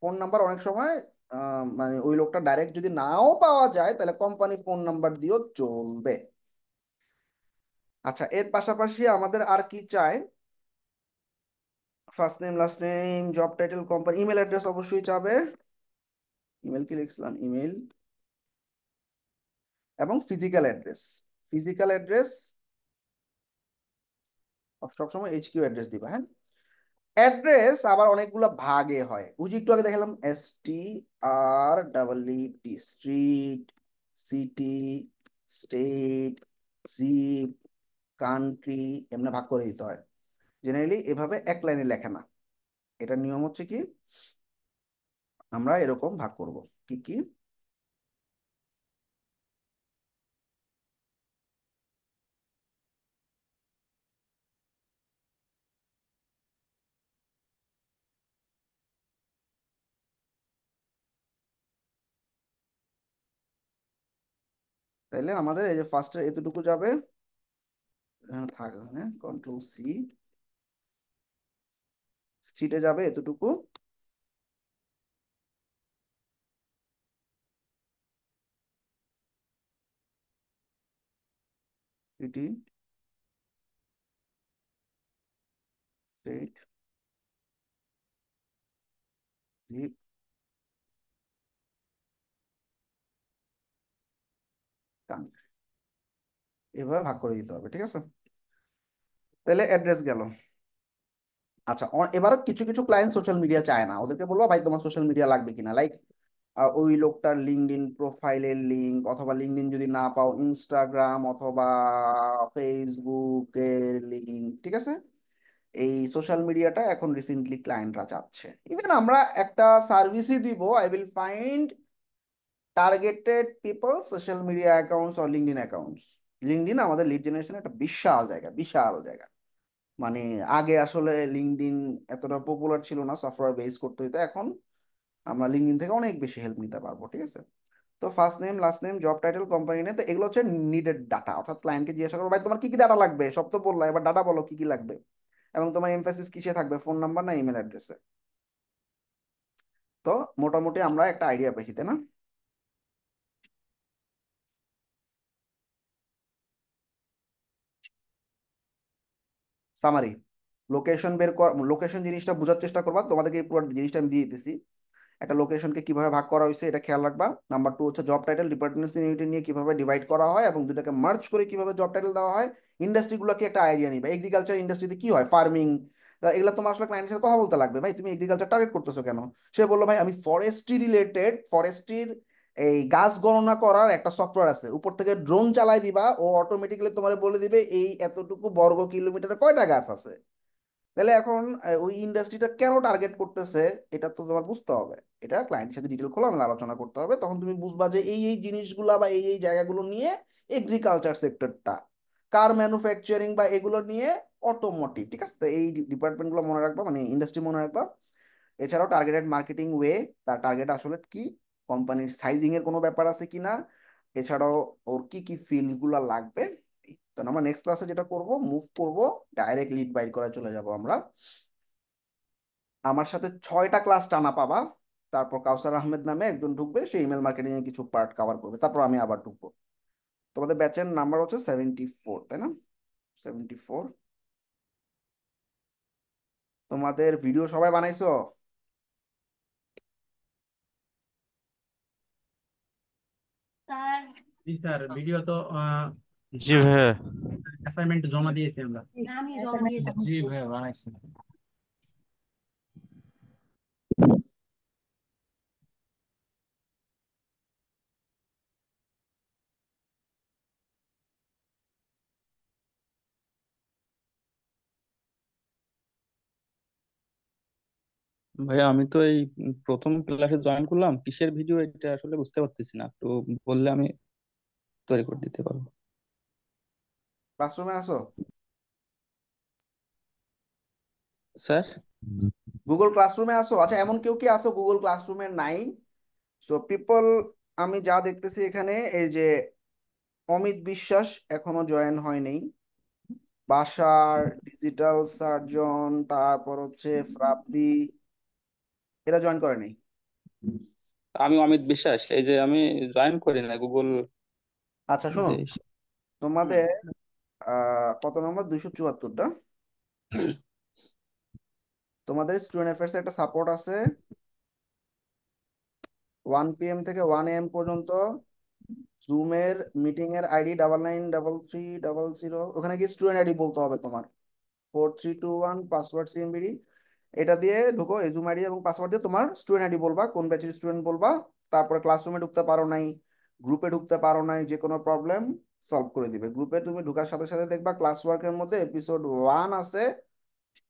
ফোন নাম্বার অনেক সময় মানে ওই লোকটা ডাইরেক্ট যদি নাও পাওয়া যায় তাহলে কোম্পানি ফোন নাম্বার দিয়েও চলবে। আচ্ছা, এর পাশাপাশি আমাদের আর কি চাই, first name last name job title company, email address অবশ্যই চাবে, ইমেল কি লিখছিলাম, ইমেল এবং ফিজিক্যাল অ্যাড্রেস। ফিজিক্যাল অ্যাড্রেস সবসময় HQ অ্যাড্রেস দিবা। হ্যাঁ, অ্যাড্রেস আবার অনেকগুলো ভাগে হয়, ওই যে একটু আগে দেখালাম STREET, street, city, state, zip, country, এমনি ভাগ করে দিতে হয়। জেনারেলি এভাবে এক লাইনে লেখা না, এটার নিয়ম হচ্ছে কি আমরা এরকম ভাগ করব। কি কি, তাহলে আমাদের এই যে ফার্স্টে এতটুকু যাবে, থাক এখানে Ctrl+C, স্ট্রিটে যাবে এতটুকু, সিটি, স্টেট, জিপ, কান্ট্রি, এভাবে ভাগ করে দিতে হবে। ঠিক আছে, তাহলে অ্যাড্রেস গেল। আচ্ছা, এবার কিছু কিছু ক্লায়েন্ট সোশ্যাল মিডিয়া চায় না, ওদেরকে বলবো ভাই তোমার সোশ্যাল মিডিয়া লাগবে কিনা, লাইক ওই লোকটার লিঙ্কডইন প্রোফাইলের লিঙ্ক, অথবা লিঙ্কডইন যদি না পাও ইনস্টাগ্রাম অথবা ফেসবুকের লিঙ্ক। ঠিক আছে, এই সোশ্যাল মিডিয়াটা এখন রিসেন্টলি ক্লায়েন্টরা চাচ্ছে। ইভেন আমরা একটা সার্ভিসই দিব, I will find targeted people social media accounts or LinkedIn accounts. LinkedIn আমাদের লিড জেনারেশনের একটা বিশাল জায়গা, বিশাল জায়গা। মানে আগে আসলে লিঙ্কডইন এতটা পপুলার ছিল না, সফটওয়্যার বেস করতে হইতো, এখন আমরা লিঙ্কডইন থেকে অনেক বেশি হেল্প নিতে পারবো। ঠিক আছে, তো first name last name job title company name, তো এগুলো হচ্ছে নিডেড ডাটা, অর্থাৎ ক্লায়েন্টকে জিজ্ঞাসা করবো ভাই তোমার কি কি ডাটা লাগবে, সব তো বললা, এবার ডাটা বলো কি কি লাগবে, এবং তোমার এমফাসিস কিসে থাকবে, ফোন নাম্বার না ইমেল অ্যাড্রেসে। তো মোটামুটি আমরা একটা আইডিয়া পেয়েছি, তাই না? সামারি, লোকেশন বের কর, লোকেশন জিনিসটা বোঝার চেষ্টা করবা, তোমাদেরকে এই পুরো জিনিসটা আমি দিয়ে দিতেছি। একটা লোকেশনকে কিভাবে ভাগ করা হয়েছে এটা খেয়াল রাখবা। নাম্বার 2 হচ্ছে জব টাইটেল ডিপার্টমেন্ট সিনিয়রিটি নিয়ে কিভাবে ডিভাইড করা হয় এবং দুটাকে মার্জ করে কিভাবে জব টাইটেল দেওয়া হয়। ইন্ডাস্ট্রিগুলোকে একটা আইডিয়া নিবা, এগ্রিকালচার ইন্ডাস্ট্রিতে কি হয়, ফার্মিং, এগুলো তোমার আসলে ক্লায়েন্টের সাথে কথা বলতে লাগবে, ভাই তুমি এগ্রিকালচার টার্গেট করতেছো কেন। সে বললো ভাই আমি ফরেস্ট্রি রিলেটেড, ফরেস্ট্রির এই গাছ গণনা করার একটা সফটওয়্যার আছে, উপর থেকে ড্রোন চালাই দিবা ও অটোমেটিক্যালি তোমার বলে দিবে এই এতটুকু বর্গ কিলোমিটারে কয়টা গাছ আছে। তাহলে এখন ওই ইন্ডাস্ট্রিটা কেন টার্গেট করতেছে এটা তো তোমার বুঝতে হবে। এটা ক্লায়েন্টের সাথে ডিটেল খোলামেলা আলোচনা করতে হবে, তখন তুমি বুঝবা যে এই এই জিনিসগুলা বা এই এই জায়গাগুলো নিয়ে এগ্রিকালচার সেক্টরটা, কার ম্যানুফ্যাকচারিং বা এগুলো নিয়ে অটোমোটিভ। ঠিক আছে, তো এই ডিপার্টমেন্টগুলো মনে রাখবা, মানে ইন্ডাস্ট্রি মনে রাখবা। এছাড়াও টার্গেটেড মার্কেটিং ওয়ে, তার টার্গেট আসলে কি, কোম্পানির সাইজিং এর কোনো ব্যাপার আছে কিনা, এছাড়াও ওর কি কি ফিল্ড গুলা লাগবে। তো আমরা নেক্সট ক্লাসে যেটা করব, মুভ করব, ডাইরেক্ট লিড বাইর করা চলে যাব আমরা। আমার সাথে 6টা ক্লাস টানা পাবা। তারপর কাউসার আহমেদ নামে একজন ঢুকবে, সে ইমেল মার্কেটিং এর কিছু পার্ট কভার করবে, তারপর আমি আবার ঢুকবো। তোমাদের ব্যাচের নাম্বার হচ্ছে 74, তাই না? 74। তোমাদের ভিডিও সবাই বানাইছো? জি স্যার, ভিডিও তো জি ভাইয়া। অ্যাসাইনমেন্ট জমা দিয়েছি আমরা। assignment জি ভাইয়া বানাইছি। ভাইয়া আমি তো এই প্রথম ক্লাসে জয়েন করলাম, কিসের ভিডিও এটা আসলে বুঝতে পারতেছি না, একটু বললে আমি তৈরি করে দিতে পারবো। ক্লাসরুমে আসো? স্যার? গুগল ক্লাসরুমে আসো? আচ্ছা, এমন কেউ কি আসো গুগল ক্লাসরুমে নাই? সো পিপল, আমি যা দেখতেছি এখানে, এই যে অমিত বিশ্বাস এখনো জয়েন হয়নি, বাসার, ডিজিটাল সার্জন, তারপর হচ্ছে ফ্রাপ্পি, এরা জয়েন করেনি। আমি অমিত বিশ্বাস, এই যে আমি জয়েন করি না গুগল আচ্ছা শোনো, যে। হুম। তোমাদের কত নম্বর, 274টা। তোমাদের স্টুডেন্ট অ্যাফেয়ার্স একটা সাপোর্ট আছে 1 PM থেকে 1 AM পর্যন্ত। জুমের মিটিং এর আইডি 993300, ওখানে গিয়ে স্টুডেন্ট আইডি বলতে হবে তোমার, 4321, পাসওয়ার্ড সিএমবিডি। এটা দিয়ে ঢুকো, এই জুম আইডি এবং পাসওয়ার্ড দিয়ে তোমার স্টুডেন্ট আইডি বলবা, কোন ব্যাচের স্টুডেন্ট বলবা। তারপরে ক্লাসরুমে ঢুকতে পারো নাই, গ্রুপে ঢুকতে পারো নাই, যে কোনো প্রবলেম সলভ করে দিবে। গ্রুপে তুমি ঢুকার সাথে সাথে দেখবা ক্লাস ওয়ার্কের মধ্যে এপিসোড 1 আছে,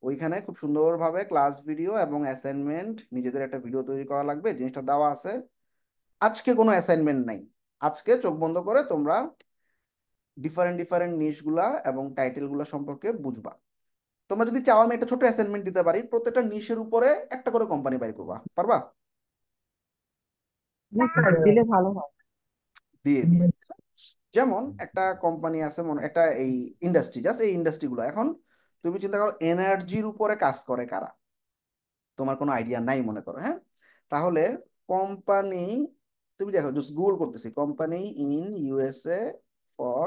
ওইখানে খুব সুন্দরভাবে ক্লাস ভিডিও এবং অ্যাসাইনমেন্ট, নিজেদের একটা ভিডিও তৈরি করা লাগবে, জিনিসটা দেওয়া আছে। আজকে কোনো অ্যাসাইনমেন্ট নাই, আজকে চোখ বন্ধ করে তোমরা ডিফারেন্ট ডিফারেন্ট নিশগুলা এবং টাইটেলগুলা সম্পর্কে বুঝবা। তোমরা যদি চাও আমি একটা ছোট অ্যাসাইনমেন্ট দিতে পারি, প্রত্যেকটা নিশের উপরে একটা করে কোম্পানি বাইর করবা, পারবা? না স্যার, দিলে ভালো হয়। দিয়ে দিয়ে যেমন একটা কোম্পানি আছে, মনে একটা এই ইন্ডাস্ট্রি, জাস্ট এই ইন্ডাস্ট্রিগুলো, এখন তুমি চিন্তা করো এনার্জির উপরে কাজ করে কারা, তোমার কোনো আইডিয়া নাই মনে করো, হ্যাঁ? তাহলে কোম্পানি, তুমি দেখো, জাস্ট গুগল করতেছি, company in USA for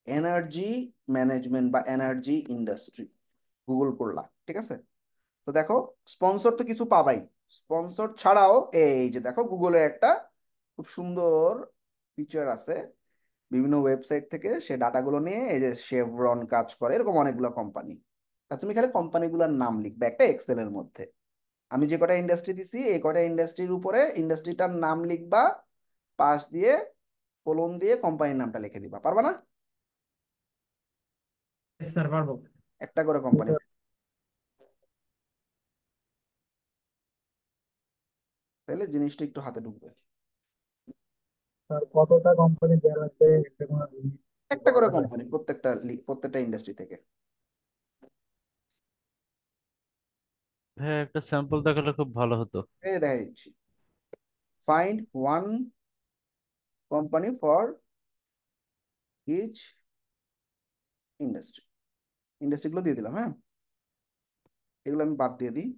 energy management বা এনার্জি ইন্ডাস্ট্রি, গুগল করলা, ঠিক আছে? তো দেখো, স্পন্সর তো কিছু পাবাই, স্পন্সর ছাড়াও এই যে দেখো গুগলের একটা খুব সুন্দর ফিচার আছে, বিভিন্ন ওয়েবসাইট থেকে সে ডাটাগুলো নিয়ে, এই যে শেভরন কাজ করে, এরকম অনেকগুলো কোম্পানি। তা তুমি খালি কোম্পানিগুলোর নাম লিখবে একটা এক্সেলের মধ্যে, আমি যে কটা ইন্ডাস্ট্রি দিছি এই কটা ইন্ডাস্ট্রির উপরে ইন্ডাস্ট্রিটার নাম লিখবা, পাশ দিয়ে কোলন দিয়ে কোম্পানির নামটা লিখে দিবা, পারবা না? স্যার পারবো। একটা করে কোম্পানি, তাহলে জিনিসটা একটু হাতে ঢুকবে। স্যার কতটা কোম্পানি দেওয়া লাগবে একটা কোনো limit একটা বলা করে যাবে? কোম্পানি, প্রত্যেকটা ইন্ডাস্ট্রি থেকে। হ্যাঁ, একটা স্যাম্পল দেখালে খুব ভালো হতো। এই দেখা দিচ্ছি, find one company for each industry, ইন্ডাস্ট্রিগুলো দিয়ে দিলাম, হ্যাঁ? এগুলো আমি বাদ দিয়ে দিই।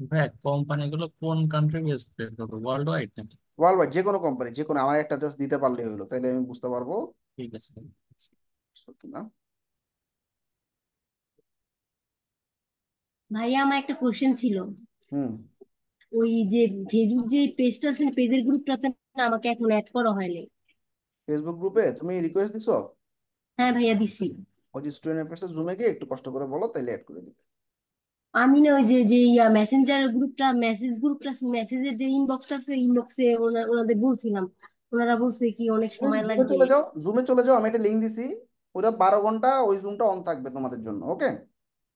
ভাইয়া কোম্পানিগুলো কোন কান্ট্রি বেসড বের করবো, ওয়ার্ল্ড ওয়াইড নাকি? ওয়ার্ল্ড ওয়াইড, যে কোনো কোম্পানি, যে কোনো, আমার একটা জাস্ট দিতে পারলে হলো, তাহলে আমি বুঝতে পারবো ঠিক আছে। কিনা। ভাইয়া আমার একটা কোশ্চেন ছিল। হুম। ওই যে ফেসবুক যে পেজটা আছে, পেজের গ্রুপটাতে না আমাকে এখন অ্যাড করা হয়নি। ফেসবুক গ্রুপে তুমি রিকোয়েস্ট দিছো? হ্যাঁ ভাইয়া দিছি। ওই যে স্টুডেন্ট অ্যাফেয়ার্স জুমে গিয়ে একটু কষ্ট করে বলো, তাইলে অ্যাড করে দিবে। আমি না ওই যে যে মেসেঞ্জার গ্রুপটা, মেসেজের যে ইনবক্সটা আছে, ইনবক্সে ওনাদের বলছিলাম, ওনারা বলছে কি অনেক তুমি সময় জুমে লাগবে। চলে যাও, জুমে চলে যাও, আমি একটা লিঙ্ক দিছি, ওটা 12 ঘন্টা ওই জুমটা অন থাকবে তোমাদের জন্য, ওকে?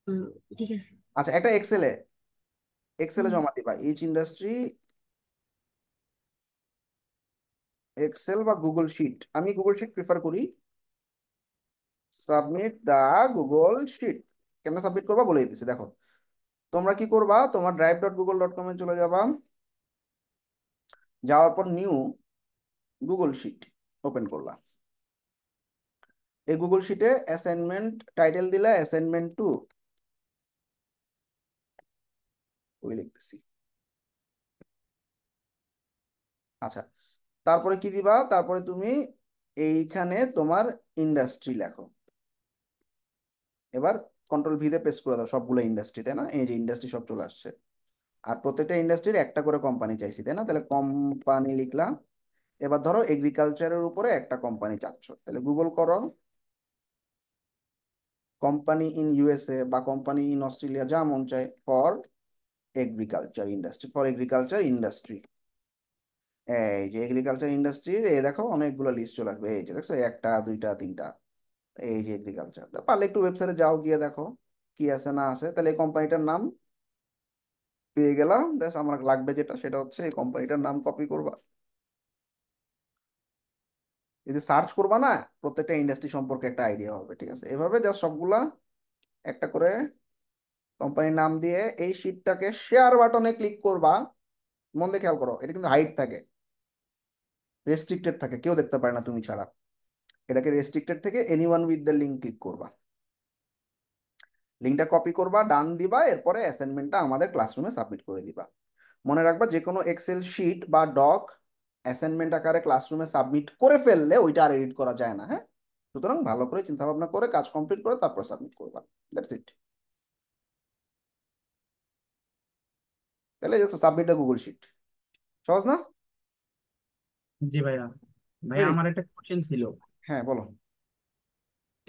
হুম, ঠিক আছে। আচ্ছা, একটা এক্সেলে জমা দিবা ইচ ইন্ডাস্ট্রি, এক্সেল বা গুগল শিট। আমি গুগল শিট প্রিফার করি। সাবমিট দা গুগল শিট। কেমন সাবমিট করবা বলে দিতেছি, দেখো। তোমরা কি করবা, তোমার drive.google.com এ চলে যাবা, যাওয়ার পর নিউ গুগল শিট ওপেন করলা। এই গুগল শিটে অ্যাসাইনমেন্ট টাইটেল দিলা অ্যাসাইনমেন্ট 2, ওই লিখতেছি। আচ্ছা, তারপরে কি দিবা, তারপরে তুমি এইখানে তোমার ইন্ডাস্ট্রি লেখো। এবার কন্ট্রোল ভি তে পেস্ট করে দাও সবগুলো ইন্ডাস্ট্রি, তাই না? এই যে ইন্ডাস্ট্রি সব চলে আসছে। আর প্রত্যেকটা ইন্ডাস্ট্রির একটা করে কোম্পানি চাইছি, তাই না? তাহলে কোম্পানি লিখলাম। এবার ধরো এগ্রিকালচারের উপরে একটা কোম্পানি চাচ্ছ, তাহলে গুগল করো কোম্পানি ইন ইউএসএ বা কোম্পানি ইন অস্ট্রেলিয়া, যা মন চায়, ফর এগ্রিকালচার ইন্ডাস্ট্রি। এই যে এগ্রিকালচার ইন্ডাস্ট্রির, এই দেখো অনেকগুলো লিস্ট চলে আসবে। এই যে দেখছো, একটা দুইটা তিনটা, এই যে এগ্রিকালচার। পারলে একটু ওয়েবসাইটে যাও, গিয়ে দেখো কি আছে না আছে। তাহলে এই কোম্পানিটার নাম পেয়ে গেলাম। ব্যাস, আমার লাগবে যেটা, সেটা হচ্ছে এই কোম্পানিটার নাম কপি করবা। যদি সার্চ করবা না, প্রত্যেকটা ইন্ডাস্ট্রি সম্পর্কে একটা আইডিয়া হবে, ঠিক আছে? এভাবে জাস্ট সবগুলা একটা করে কোম্পানির নাম দিয়ে এই শিটটাকে শেয়ার বাটনে ক্লিক করবা। মন দিয়ে খেয়াল করো, এটা কিন্তু হাইড থাকে, রেস্ট্রিক্টেড থাকে, কেউ দেখতে পারে না তুমি ছাড়া। এটাকে রেস্ট্রিক্টেড থেকে anyone with the link click করবা। লিঙ্কটা কপি করবা, ডান দিবা, এরপরে অ্যাসাইনমেন্টটা আমাদের ক্লাসরুমে সাবমিট করে দিবা। মনে রাখবা, যে কোনো এক্সেল শিট বা ডক অ্যাসাইনমেন্ট আকারে ক্লাসরুমে সাবমিট করে ফেললে ওইটা আর এডিট করা যায় না, হ্যাঁ? সুতরাং ভালো করে চিন্তা ভাবনা করে কাজ কমপ্লিট করে তারপর সাবমিট করবা। That's it. তাহলে সাবমিট দ্য গুগল শিট। সহজ না? জি ভাইয়া। ভাইয়া ভেরি আমার গুড। একটা কোশ্চেন ছিল। হ্যাঁ, বলো।